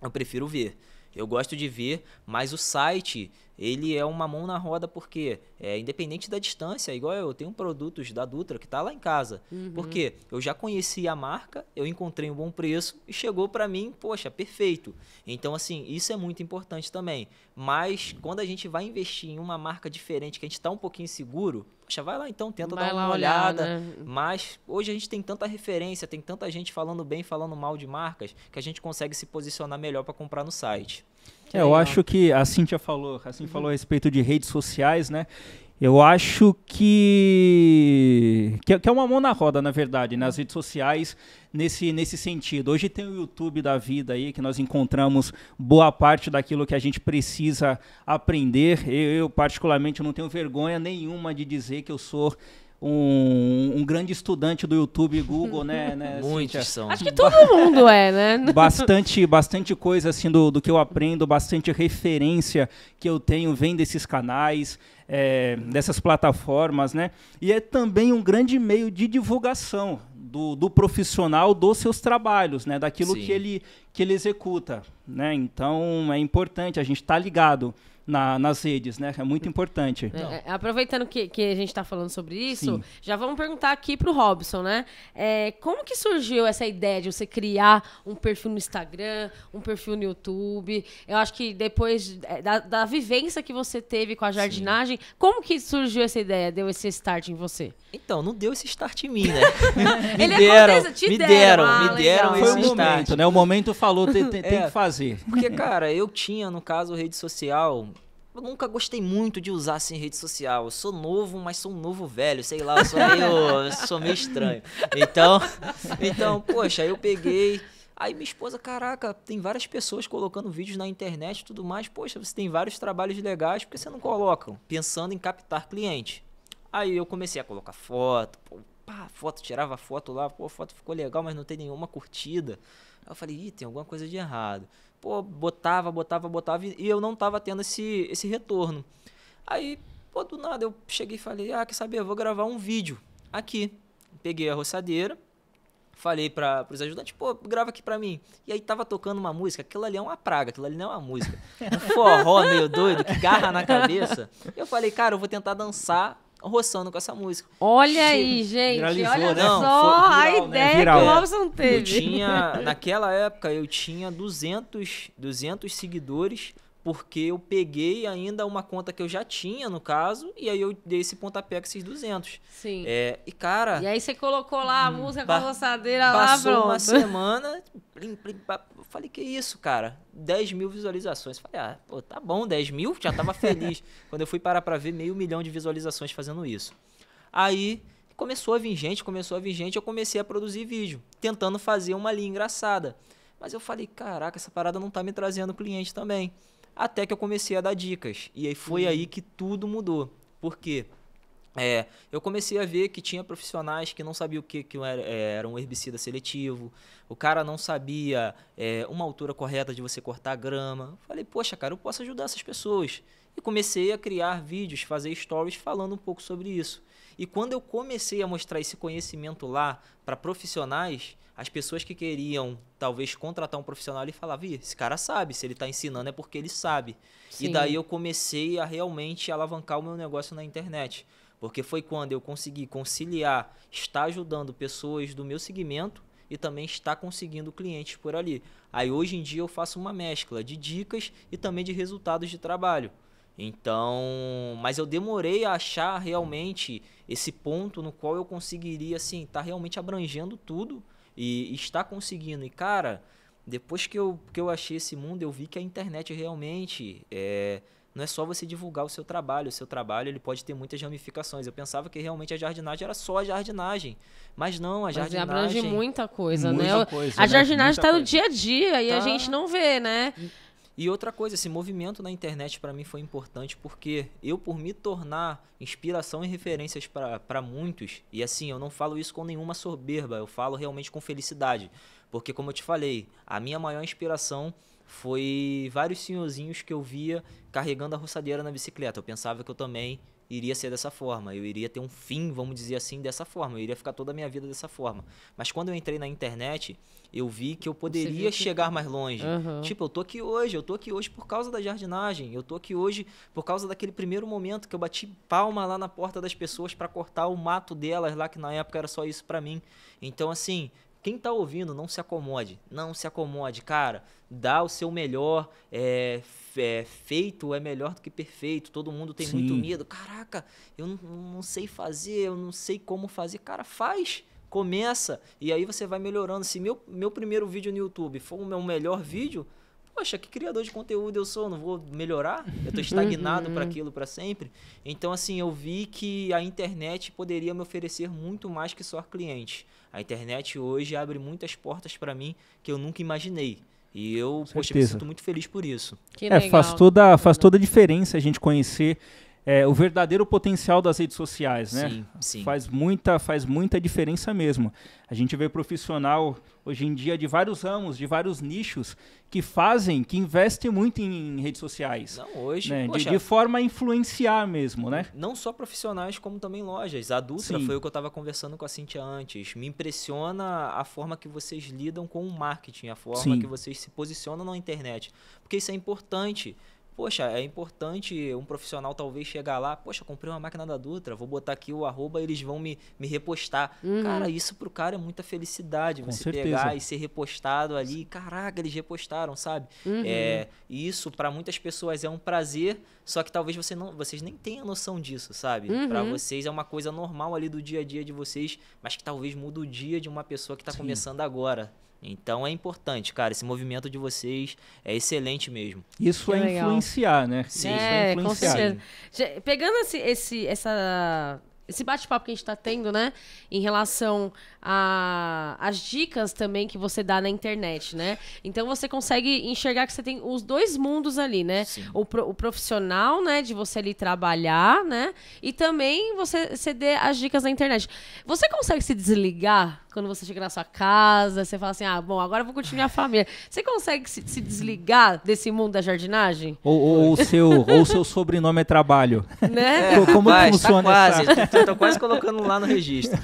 eu prefiro ver. Eu gosto de ver, mas o site, ele é uma mão na roda porque, independente da distância, igual eu tenho produtos da Dutra que tá lá em casa. Porque eu já conheci a marca, eu encontrei um bom preço e chegou para mim, poxa, perfeito. Então, assim, isso é muito importante também. Mas quando a gente vai investir em uma marca diferente, que a gente tá um pouquinho seguro, poxa, vai lá então, tenta dar uma olhada. Né? Mas hoje a gente tem tanta referência, tem tanta gente falando bem, falando mal de marcas, que a gente consegue se posicionar melhor para comprar no site. Eu acho que a Cíntia falou, falou a respeito de redes sociais, né? Eu acho que é uma mão na roda, na verdade, nas redes sociais, nesse sentido. Hoje tem o YouTube da vida aí, que nós encontramos boa parte daquilo que a gente precisa aprender. Eu particularmente, não tenho vergonha nenhuma de dizer que eu sou um grande estudante do YouTube e Google, né? Muitos são. Acho que todo mundo né? Bastante coisa assim do que eu aprendo, bastante referência que eu tenho vem desses canais, dessas plataformas, né? E é também um grande meio de divulgação do profissional dos seus trabalhos, né? Daquilo que ele executa, né? Então é importante a gente estar ligado nas redes, né? É muito importante. Aproveitando que a gente está falando sobre isso, Sim. já vamos perguntar aqui pro Robson, né? Como que surgiu essa ideia de você criar um perfil no Instagram, um perfil no YouTube? Eu acho que depois da vivência que você teve com a jardinagem, como que surgiu essa ideia, deu esse start em você? Então, não deu esse start em mim, né? Me deram legal. esse Foi o start. momento, né? O momento falou, tem que fazer. Porque, cara, eu tinha, no caso, rede social. Eu nunca gostei muito de usar assim rede social. Eu sou novo, mas sou um novo velho, sei lá, eu sou meio estranho. Então, poxa, eu peguei. Aí minha esposa, caraca, tem várias pessoas colocando vídeos na internet e tudo mais. Poxa, você tem vários trabalhos legais, por que você não coloca? Pensando em captar cliente. Aí eu comecei a colocar foto, tirava foto lá, a foto ficou legal, mas não tem nenhuma curtida. Aí eu falei, tem alguma coisa de errado. Botava e eu não tava tendo esse retorno. Aí, do nada eu cheguei e falei, quer saber, eu vou gravar um vídeo aqui. Peguei a roçadeira, falei pros ajudantes, grava aqui pra mim. E aí tava tocando uma música, aquilo ali é uma praga, aquilo ali não é uma música. Um forró meio doido, que garra na cabeça. Eu falei, cara, eu vou tentar dançar roçando com essa música. Olha aí, gente, Viralizou, olha né? só Foi a viral, ideia né? Viral. que o Robson teve. Naquela época, eu tinha 200 seguidores, porque eu peguei ainda uma conta que eu já tinha, no caso, e aí eu dei esse pontapé com esses 200. Sim. E, cara... E aí você colocou lá a música com a roçadeira lá, Passou pronto. uma semana, eu falei, que isso, cara? 10 mil visualizações. Falei, tá bom, 10 mil? Já tava feliz. Quando eu fui parar pra ver, 500 mil de visualizações fazendo isso. Aí, começou a vir gente, eu comecei a produzir vídeo, tentando fazer uma linha engraçada. Mas eu falei, caraca, essa parada não tá me trazendo cliente também. Até que eu comecei a dar dicas. E aí foi aí que tudo mudou. Por quê? Eu comecei a ver que tinha profissionais que não sabiam o que era um herbicida seletivo. O cara não sabia uma altura correta de você cortar a grama. Falei, poxa, cara, eu posso ajudar essas pessoas. E comecei a criar vídeos, fazer stories falando um pouco sobre isso. E quando eu comecei a mostrar esse conhecimento lá para profissionais, as pessoas que queriam talvez contratar um profissional e falavam, esse cara sabe, se ele está ensinando é porque ele sabe. Sim. E daí eu comecei a realmente alavancar o meu negócio na internet. Porque foi quando eu consegui conciliar, estar ajudando pessoas do meu segmento e também estar conseguindo clientes por ali. Aí hoje em dia eu faço uma mescla de dicas e também de resultados de trabalho. Então, mas eu demorei a achar realmente esse ponto no qual eu conseguiria, assim, estar realmente abrangendo tudo e estar conseguindo. E, cara, depois que eu achei esse mundo, eu vi que a internet realmente não é só você divulgar o seu trabalho ele pode ter muitas ramificações. Eu pensava que realmente a jardinagem era só a jardinagem, mas não, a jardinagem... Mas abrange muita coisa, muita né? coisa, A né? jardinagem Muita está no coisa. dia a dia e a gente não vê, né? E outra coisa, esse movimento na internet para mim foi importante porque eu, por me tornar inspiração e referências para muitos, e assim, eu não falo isso com nenhuma soberba, eu falo realmente com felicidade. Porque, como eu te falei, a minha maior inspiração foi vários senhorzinhos que eu via carregando a roçadeira na bicicleta. Eu pensava que eu também iria ser dessa forma, eu iria ter um fim, vamos dizer assim, dessa forma, eu iria ficar toda a minha vida dessa forma. Mas quando eu entrei na internet, eu vi que eu poderia chegar mais longe. Tipo, eu tô aqui hoje por causa da jardinagem, eu tô aqui hoje por causa daquele primeiro momento que eu bati palma lá na porta das pessoas para cortar o mato delas lá, que na época era só isso para mim. Então, assim, quem tá ouvindo, não se acomode, cara, dá o seu melhor, feito é melhor do que perfeito, todo mundo tem muito medo, caraca, eu não sei fazer, eu não sei como fazer, cara, faz, começa, e aí você vai melhorando. Se meu primeiro vídeo no YouTube for o meu melhor vídeo, poxa, que criador de conteúdo eu sou, não vou melhorar? Eu tô estagnado para aquilo para sempre. Então, assim, eu vi que a internet poderia me oferecer muito mais que só clientes. A internet hoje abre muitas portas para mim que eu nunca imaginei. E eu, poxa, me sinto muito feliz por isso. Que legal. Faz toda a diferença a gente conhecer o verdadeiro potencial das redes sociais, né? Sim. Faz muita diferença mesmo. A gente vê profissional hoje em dia de vários ramos, de vários nichos que investem muito em redes sociais. Não, hoje, né? Poxa, de forma a influenciar mesmo, né? Não só profissionais, como também lojas. A Dutra foi o que eu estava conversando com a Cíntia antes. Me impressiona a forma que vocês lidam com o marketing, a forma que vocês se posicionam na internet. Porque isso é importante. Poxa, é importante um profissional talvez chegar lá, poxa, comprei uma máquina da Dutra, vou botar aqui o @, eles vão me repostar. Cara, isso pro cara é muita felicidade, Com você certeza. pegar e ser repostado ali, caraca, eles repostaram, sabe? Isso para muitas pessoas é um prazer, só que talvez vocês nem tenham noção disso, sabe? Para vocês é uma coisa normal ali do dia a dia de vocês, mas que talvez muda o dia de uma pessoa que tá começando agora. Então é importante, cara, esse movimento de vocês é excelente mesmo. Isso é influenciar, né? Sim. Isso é influenciar. Com certeza. Pegando esse bate-papo que a gente tá tendo, né, em relação às dicas também que você dá na internet, né? Então você consegue enxergar que você tem os dois mundos ali, né? O profissional, né, de você ali trabalhar, né? E também você ceder as dicas na internet. Você consegue se desligar quando você chega na sua casa, você fala assim, bom, agora eu vou curtir minha família. Você consegue se desligar desse mundo da jardinagem? Ou o seu sobrenome é trabalho. Né? Como funciona quase, tô quase colocando lá no registro.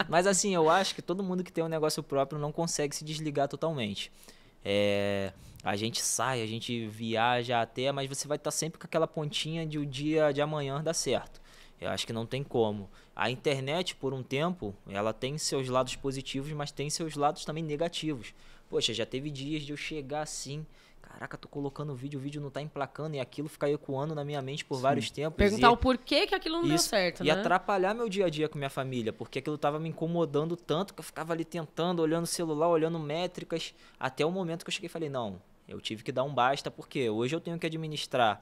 Mas assim, eu acho que todo mundo que tem um negócio próprio não consegue se desligar totalmente. A gente sai, a gente viaja até, mas você vai estar sempre com aquela pontinha de o dia de amanhã dar certo. Eu acho que não tem como. A internet, por um tempo, ela tem seus lados positivos, mas tem seus lados também negativos. Poxa, já teve dias de eu chegar assim, caraca, tô colocando vídeo, o vídeo não tá emplacando, e aquilo ficar ecoando na minha mente por vários tempos. Perguntar o porquê que aquilo não deu certo, né? E atrapalhar meu dia a dia com minha família, porque aquilo tava me incomodando tanto que eu ficava ali tentando, olhando o celular, olhando métricas, até o momento que eu cheguei e falei, não, eu tive que dar um basta, porque hoje eu tenho que administrar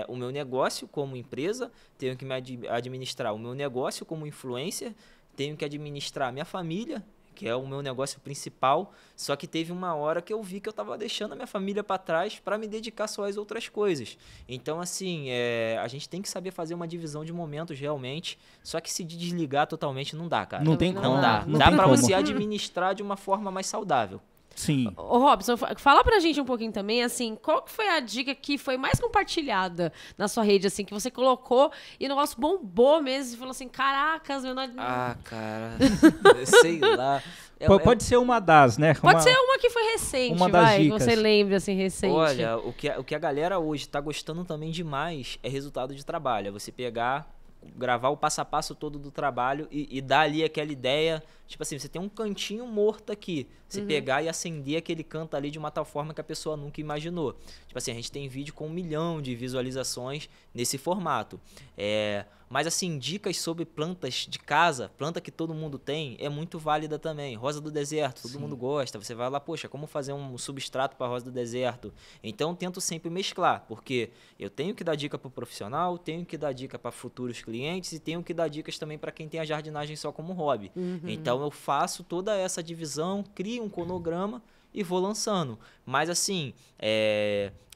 o meu negócio como empresa, tenho que administrar o meu negócio como influencer, tenho que administrar a minha família, que é o meu negócio principal, só que teve uma hora que eu vi que eu estava deixando a minha família para trás para me dedicar só às outras coisas. Então, assim, a gente tem que saber fazer uma divisão de momentos realmente, só que se desligar totalmente não dá, cara. Não tem como. Não dá. Não Dá tem para como. você administrar de uma forma mais saudável. Sim. Ô, Robson, fala pra gente um pouquinho também, assim, qual que foi a dica que foi mais compartilhada na sua rede, assim, que você colocou e o negócio bombou mesmo, e falou assim, caracas, meu... Cara, sei lá. Pode ser uma das, né? Pode ser uma que foi recente, uma das que dicas. você lembre, assim, recente. Olha, o que a galera hoje tá gostando também demais é resultado de trabalho, é você pegar, gravar o passo a passo todo do trabalho e dar ali aquela ideia, tipo assim, você tem um cantinho morto aqui, você pegar e acender aquele canto ali de uma tal forma que a pessoa nunca imaginou. Tipo assim, a gente tem vídeo com 1 milhão de visualizações nesse formato. Mas assim, dicas sobre plantas de casa, planta que todo mundo tem, é muito válida também. Rosa do deserto, todo mundo gosta. Você vai lá, poxa, como fazer um substrato para rosa do deserto? Então, tento sempre mesclar, porque eu tenho que dar dica para o profissional, tenho que dar dica para futuros clientes e tenho que dar dicas também para quem tem a jardinagem só como hobby. Então, eu faço toda essa divisão, crio um cronograma e vou lançando. Mas assim,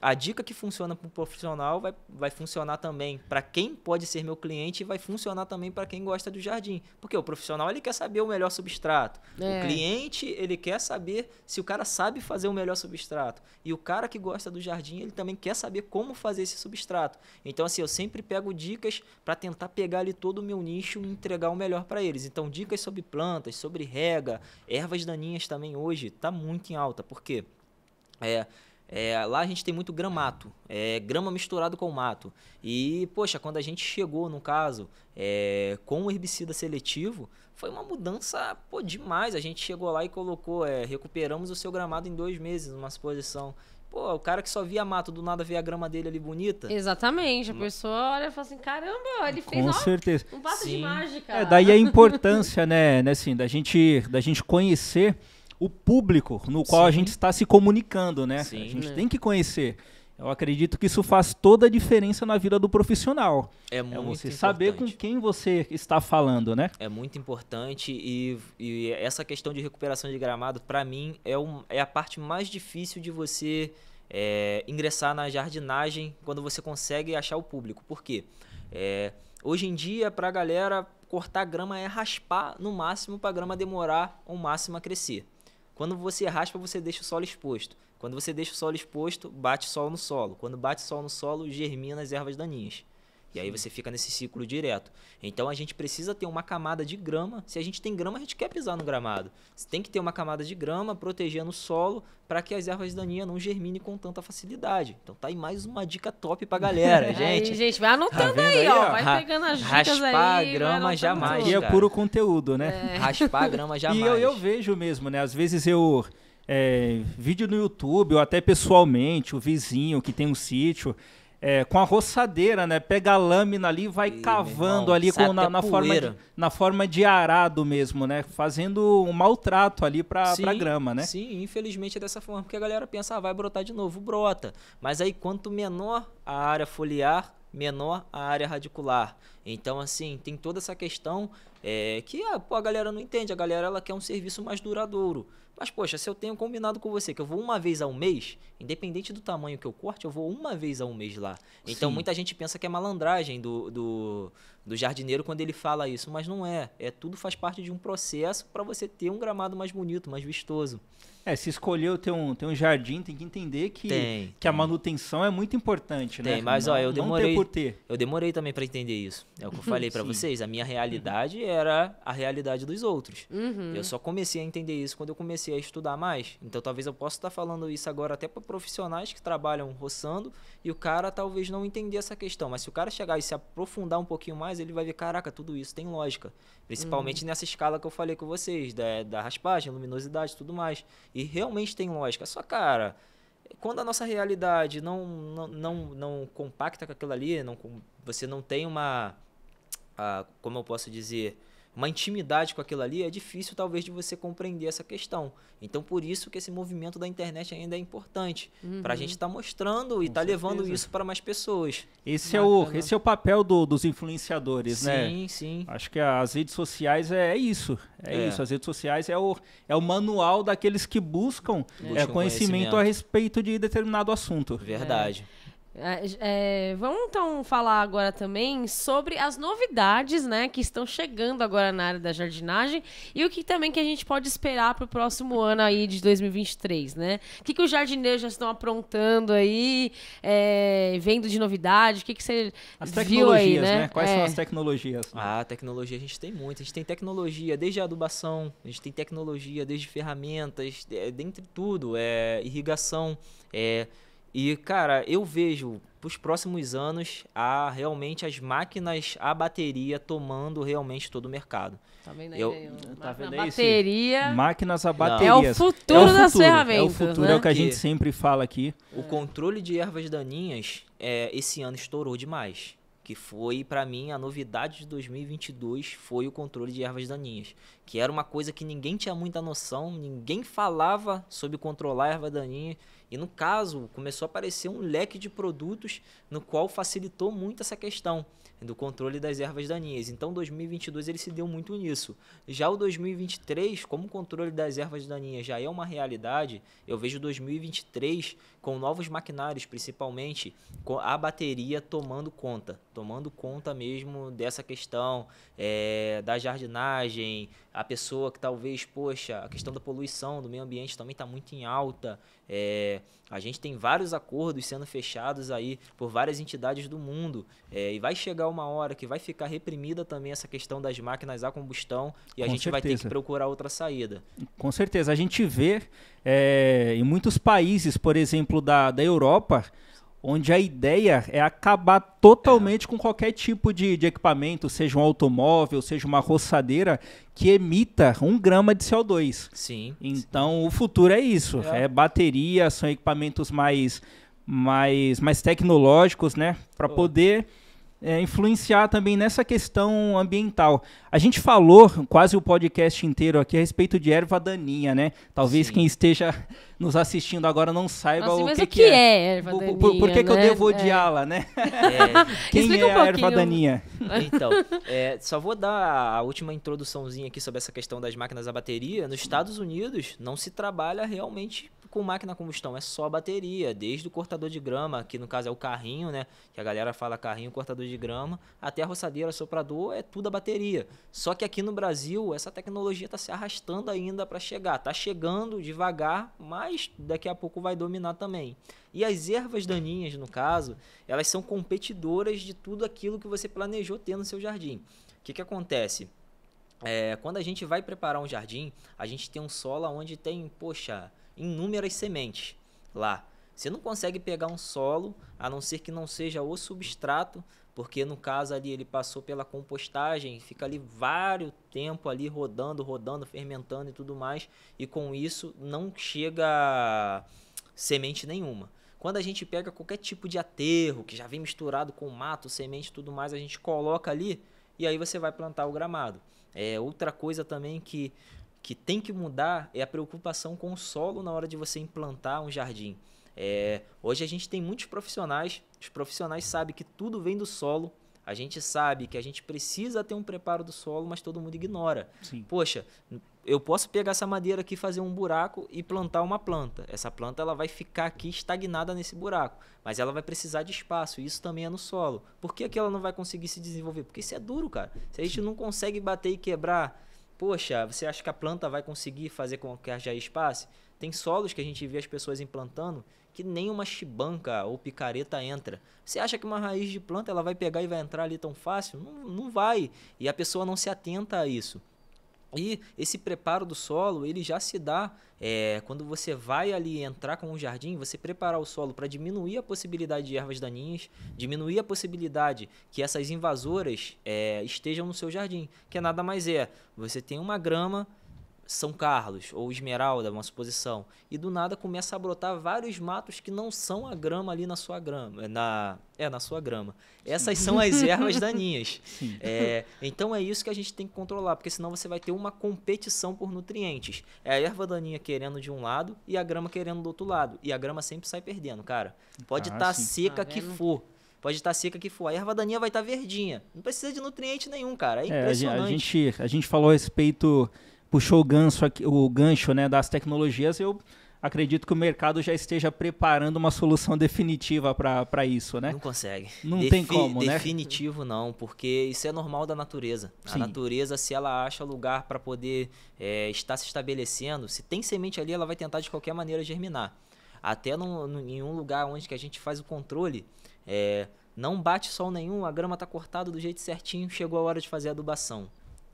a dica que funciona para o profissional vai funcionar também para quem pode ser meu cliente e vai funcionar também para quem gosta do jardim. Porque o profissional ele quer saber o melhor substrato. O cliente ele quer saber se o cara sabe fazer o melhor substrato. E o cara que gosta do jardim ele também quer saber como fazer esse substrato. Então assim, eu sempre pego dicas para tentar pegar ali todo o meu nicho e entregar o melhor para eles. Então dicas sobre plantas, sobre rega, ervas daninhas também hoje está muito em alta. Por quê? Lá a gente tem muito gramato, grama misturado com mato. E, poxa, quando a gente chegou, no caso, com o herbicida seletivo, foi uma mudança, demais. A gente chegou lá e colocou, recuperamos o seu gramado em 2 meses, numa exposição. Pô, o cara que só via mato, do nada vê a grama dele ali bonita. Exatamente, a pessoa olha e fala assim, caramba, ele fez Com certeza. um passo de mágica. Daí a importância, né, assim, da gente conhecer o público no qual a gente está se comunicando, né? Sim, a gente tem que conhecer. Eu acredito que isso faz toda a diferença na vida do profissional. É muito você importante. saber com quem você está falando, né? É muito importante e essa questão de recuperação de gramado, para mim, é a parte mais difícil de você ingressar na jardinagem quando você consegue achar o público. Por quê? Hoje em dia, para a galera, cortar grama é raspar no máximo para a grama demorar ao máximo a crescer. Quando você raspa, você deixa o solo exposto. Quando você deixa o solo exposto, bate sol no solo. Quando bate sol no solo, germina as ervas daninhas. E aí você fica nesse ciclo direto. Então a gente precisa ter uma camada de grama. Se a gente tem grama, a gente quer pisar no gramado. Você tem que ter uma camada de grama protegendo o solo para que as ervas daninhas não germinem com tanta facilidade. Então tá aí mais uma dica top pra galera, gente. Aí, gente, vai anotando aí, ó. Vai pegando as dicas aí. Raspar a grama jamais. E é puro conteúdo, né? Raspar a grama jamais. E eu vejo mesmo, né? Às vezes vídeo no YouTube ou até pessoalmente, o vizinho que tem um sítio, com a roçadeira, né? Pega a lâmina ali e vai cavando ali na forma de arado mesmo, né? Fazendo um maltrato ali pra grama, né? Sim, infelizmente é dessa forma, porque a galera pensa, vai brotar de novo, brota. Mas aí quanto menor a área foliar, menor a área radicular. Então, assim, tem toda essa questão que a galera não entende. A galera ela quer um serviço mais duradouro. Mas, poxa, se eu tenho combinado com você que eu vou uma vez ao mês, independente do tamanho que eu corte, eu vou uma vez ao mês lá. Então, muita gente pensa que é malandragem do jardineiro quando ele fala isso, mas não é. Tudo faz parte de um processo para você ter um gramado mais bonito, mais vistoso. Se escolheu ter um jardim, tem que entender que a manutenção é muito importante, né? Mas eu demorei. Não ter por ter. Eu demorei também para entender isso. É o que eu falei para vocês. A minha realidade era a realidade dos outros. Eu só comecei a entender isso quando eu comecei a estudar mais. Então talvez eu possa estar falando isso agora até para profissionais que trabalham roçando e o cara talvez não entender essa questão. Mas se o cara chegar e se aprofundar um pouquinho mais, ele vai ver, caraca, tudo isso tem lógica. Principalmente nessa escala que eu falei com vocês, da raspagem, luminosidade e tudo mais. E realmente tem lógica. Só, cara, quando a nossa realidade não compacta com aquilo ali, você não tem como eu posso dizer, uma intimidade com aquilo ali, é difícil talvez de você compreender essa questão. Então, por isso que esse movimento da internet ainda é importante, para a gente estar mostrando e estar levando isso para mais pessoas. Esse é o papel dos influenciadores, né? Sim. Acho que as redes sociais é isso. Isso. As redes sociais é o manual daqueles que buscam conhecimento a respeito de determinado assunto. Verdade. Vamos então falar agora também sobre as novidades, né, que estão chegando agora na área da jardinagem e o que também que a gente pode esperar para o próximo ano aí de 2023, né? O que os jardineiros já estão aprontando aí, vendo de novidade, o que você viu aí, né? Quais são as tecnologias? A tecnologia a gente tem muito. A gente tem tecnologia desde a adubação, a gente tem tecnologia desde ferramentas, dentre tudo, irrigação, E, cara, eu vejo para os próximos anos realmente as máquinas a bateria tomando realmente todo o mercado. Tá vendo aí? Bateria. Máquinas a bateria. É o futuro das ferramentas. É o futuro, né? É o que a gente sempre fala aqui. O controle de ervas daninhas esse ano estourou demais. Que foi, para mim, a novidade de 2022 foi o controle de ervas daninhas. que era uma coisa que ninguém tinha muita noção, ninguém falava sobre controlar a erva daninha. E no caso, começou a aparecer um leque de produtos no qual facilitou muito essa questão do controle das ervas daninhas. Então, 2022 ele se deu muito nisso. Já o 2023, como o controle das ervas daninhas já é uma realidade, eu vejo 2023 com novos maquinários, principalmente com a bateria tomando conta mesmo dessa questão da jardinagem, a pessoa que talvez, poxa, a questão da poluição do meio ambiente também está muito em alta. A gente tem vários acordos sendo fechados aí por várias entidades do mundo, e vai chegar uma hora que vai ficar reprimida também essa questão das máquinas a combustão e a gente vai ter que procurar outra saída. Com certeza. A gente vê em muitos países, por exemplo, da Europa, onde a ideia é acabar totalmente com qualquer tipo de equipamento, seja um automóvel, seja uma roçadeira, que emita 1 grama de CO2. Sim. Então, o futuro é isso. É bateria, são equipamentos mais tecnológicos, né? Para poder influenciar também nessa questão ambiental. A gente falou quase o podcast inteiro aqui a respeito de erva daninha, né? Talvez quem esteja nos assistindo agora não saiba o que é erva daninha. Por que eu devo odiá-la, né? Quem é a erva daninha? Então, só vou dar a última introduçãozinha aqui sobre essa questão das máquinas a bateria. Nos Estados Unidos não se trabalha realmente com máquina a combustão, é só bateria, desde o cortador de grama, que no caso é o carrinho, né, que a galera fala carrinho, cortador de grama, até a roçadeira, soprador, é tudo a bateria. Só que aqui no Brasil, essa tecnologia está se arrastando ainda para chegar, está chegando devagar, mas daqui a pouco vai dominar também. E as ervas daninhas, no caso, elas são competidoras de tudo aquilo que você planejou ter no seu jardim. O que acontece? Quando a gente vai preparar um jardim, a gente tem um solo onde tem, poxa, inúmeras sementes lá. Você não consegue pegar um solo, a não ser que não seja o substrato, porque no caso ali ele passou pela compostagem, fica ali vários tempo ali rodando, fermentando e tudo mais, e com isso não chega semente nenhuma. Quando a gente pega qualquer tipo de aterro, que já vem misturado com mato, semente e tudo mais, a gente coloca ali e aí você vai plantar o gramado. Outra coisa também que tem que mudar é a preocupação com o solo na hora de você implantar um jardim. Hoje a gente tem muitos profissionais, os profissionais sabem que tudo vem do solo, a gente sabe que a gente precisa ter um preparo do solo, mas todo mundo ignora. Sim. Poxa, eu posso pegar essa madeira aqui, fazer um buraco e plantar uma planta. Essa planta ela vai ficar aqui estagnada nesse buraco, mas ela vai precisar de espaço, e isso também é no solo. Por que ela não vai conseguir se desenvolver? Porque isso é duro, cara. Se a gente não consegue bater e quebrar, poxa, você acha que a planta vai conseguir fazer com que haja espaço? Tem solos que a gente vê as pessoas implantando que nem uma chibanca ou picareta entra. Você acha que uma raiz de planta ela vai pegar e vai entrar ali tão fácil? Não vai. E a pessoa não se atenta a isso. E esse preparo do solo, ele já se dá quando você vai ali entrar com um jardim, você preparar o solo para diminuir a possibilidade de ervas daninhas, diminuir a possibilidade que essas invasoras estejam no seu jardim, que nada mais você tem uma grama São Carlos ou Esmeralda, uma suposição, e do nada começa a brotar vários matos que não são a grama ali na sua grama, na sua grama. Essas são as ervas daninhas. Então é isso que a gente tem que controlar, porque senão você vai ter uma competição por nutrientes. É a erva daninha querendo de um lado e a grama querendo do outro lado, e a grama sempre sai perdendo, cara. Pode estar seca que for. Pode estar seca que for. A erva daninha vai estar verdinha. Não precisa de nutriente nenhum, cara. É impressionante. A gente falou a respeito, puxou o gancho, né, das tecnologias. Eu acredito que o mercado já esteja preparando uma solução definitiva para isso, né? Não consegue. Não tem como, né? Definitivo não, porque isso é normal da natureza. Sim. A natureza, se ela acha lugar para poder estar se estabelecendo, se tem semente ali, ela vai tentar de qualquer maneira germinar. Até em um lugar onde que a gente faz o controle, não bate sol nenhum, a grama está cortada do jeito certinho, chegou a hora de fazer a adubação.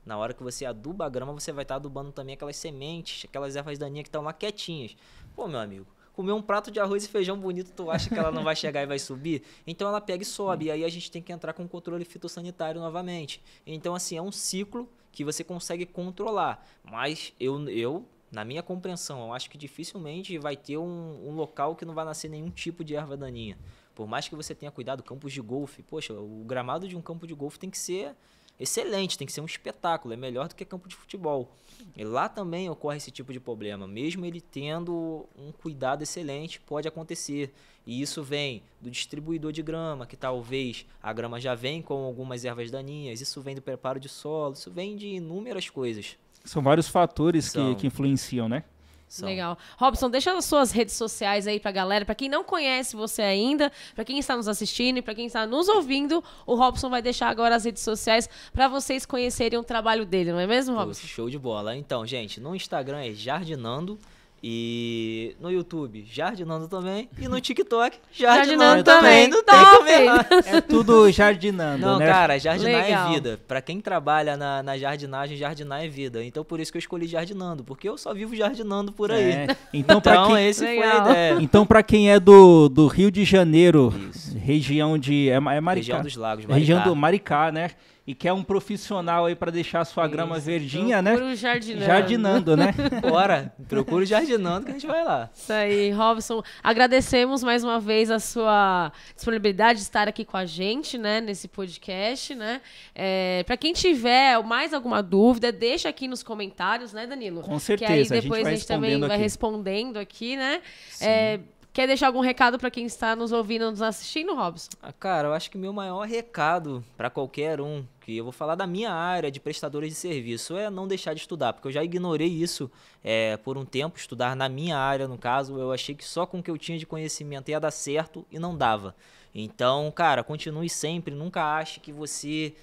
Na hora que você aduba a grama, você vai estar adubando também aquelas sementes, aquelas ervas daninhas que estão lá quietinhas. Pô, meu amigo, comer um prato de arroz e feijão bonito, tu acha que ela não vai chegar e vai subir? Então ela pega e sobe, e aí a gente tem que entrar com o controle fitossanitário novamente. Então, assim, é um ciclo que você consegue controlar. Mas eu na minha compreensão, eu acho que dificilmente vai ter um local que não vai nascer nenhum tipo de erva daninha. Por mais que você tenha cuidado, campos de golfe, poxa, o gramado de um campo de golfe tem que ser excelente, tem que ser um espetáculo, é melhor do que campo de futebol. E lá também ocorre esse tipo de problema, mesmo ele tendo um cuidado excelente, pode acontecer. E isso vem do distribuidor de grama, que talvez a grama já vem com algumas ervas daninhas, isso vem do preparo de solo, isso vem de inúmeras coisas. São vários fatores que influenciam, né? Legal. Robson, deixa as suas redes sociais aí pra galera, pra quem não conhece você ainda, pra quem está nos assistindo e pra quem está nos ouvindo, o Robson vai deixar agora as redes sociais pra vocês conhecerem o trabalho dele, não é mesmo, Robson? Show de bola. Então, gente, no Instagram é Jardinando, e no YouTube, Jardinando também. E no TikTok, Jardinando também. Não tem como errar. É tudo jardinando, não, né? Cara, jardinar é vida. Pra quem trabalha na jardinagem, jardinar é vida. Então, por isso que eu escolhi Jardinando, porque eu só vivo jardinando por aí. Então, esse foi a ideia. Então, pra quem é do Rio de Janeiro, região de... É Maricá. Região dos Lagos, Maricá. Região do Maricá, né? E quer um profissional aí pra deixar a sua grama verdinha, né? Jardinando, né? Bora, procura o Jardinando que a gente vai lá. Isso aí, Robson. Agradecemos mais uma vez a sua disponibilidade de estar aqui com a gente, né? Nesse podcast, né? Pra quem tiver mais alguma dúvida, deixa aqui nos comentários, né, Danilo? Com certeza, que aí depois a gente também vai respondendo aqui, né? Quer deixar algum recado para quem está nos ouvindo, nos assistindo, Robson? Cara, eu acho que meu maior recado para qualquer um, que eu vou falar da minha área de prestadores de serviço, é não deixar de estudar, porque eu já ignorei isso por um tempo, estudar na minha área, no caso, eu achei que só com o que eu tinha de conhecimento ia dar certo e não dava. Então, cara, continue sempre, nunca ache que você...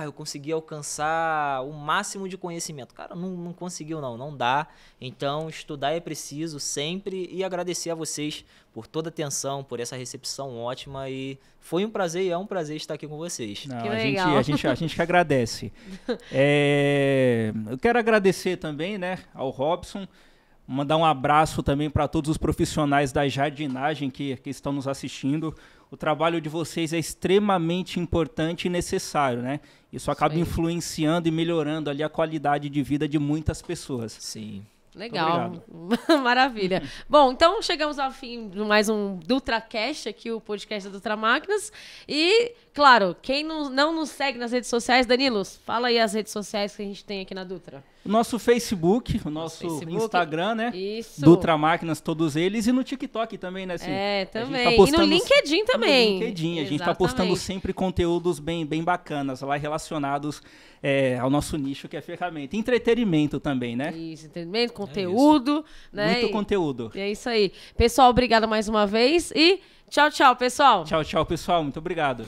eu consegui alcançar o máximo de conhecimento. Cara, não conseguiu não dá. Então, estudar é preciso sempre e agradecer a vocês por toda a atenção, por essa recepção ótima e foi um prazer e é um prazer estar aqui com vocês. Não, a gente que agradece. Eu quero agradecer também, né, ao Robson, mandar um abraço também para todos os profissionais da jardinagem que estão nos assistindo. O trabalho de vocês é extremamente importante e necessário, né? Isso acaba influenciando e melhorando ali a qualidade de vida de muitas pessoas. Sim. Legal, maravilha. Bom, então chegamos ao fim de mais um DutraCast, aqui o podcast da Dutra Máquinas. E, claro, quem não nos segue nas redes sociais, Danilo, fala aí as redes sociais que a gente tem aqui na Dutra. O nosso Facebook, o nosso Instagram, né? Isso. Dutra Máquinas, todos eles. E no TikTok também, né? Assim, também. E no LinkedIn também. No LinkedIn, a gente está postando sempre conteúdos bem bacanas lá relacionados ao nosso nicho, que é ferramenta. Entretenimento também, né? Isso, entretenimento, conteúdo. Né? Muito conteúdo. É isso aí. Pessoal, obrigada mais uma vez e tchau, pessoal. Tchau, pessoal. Muito obrigado.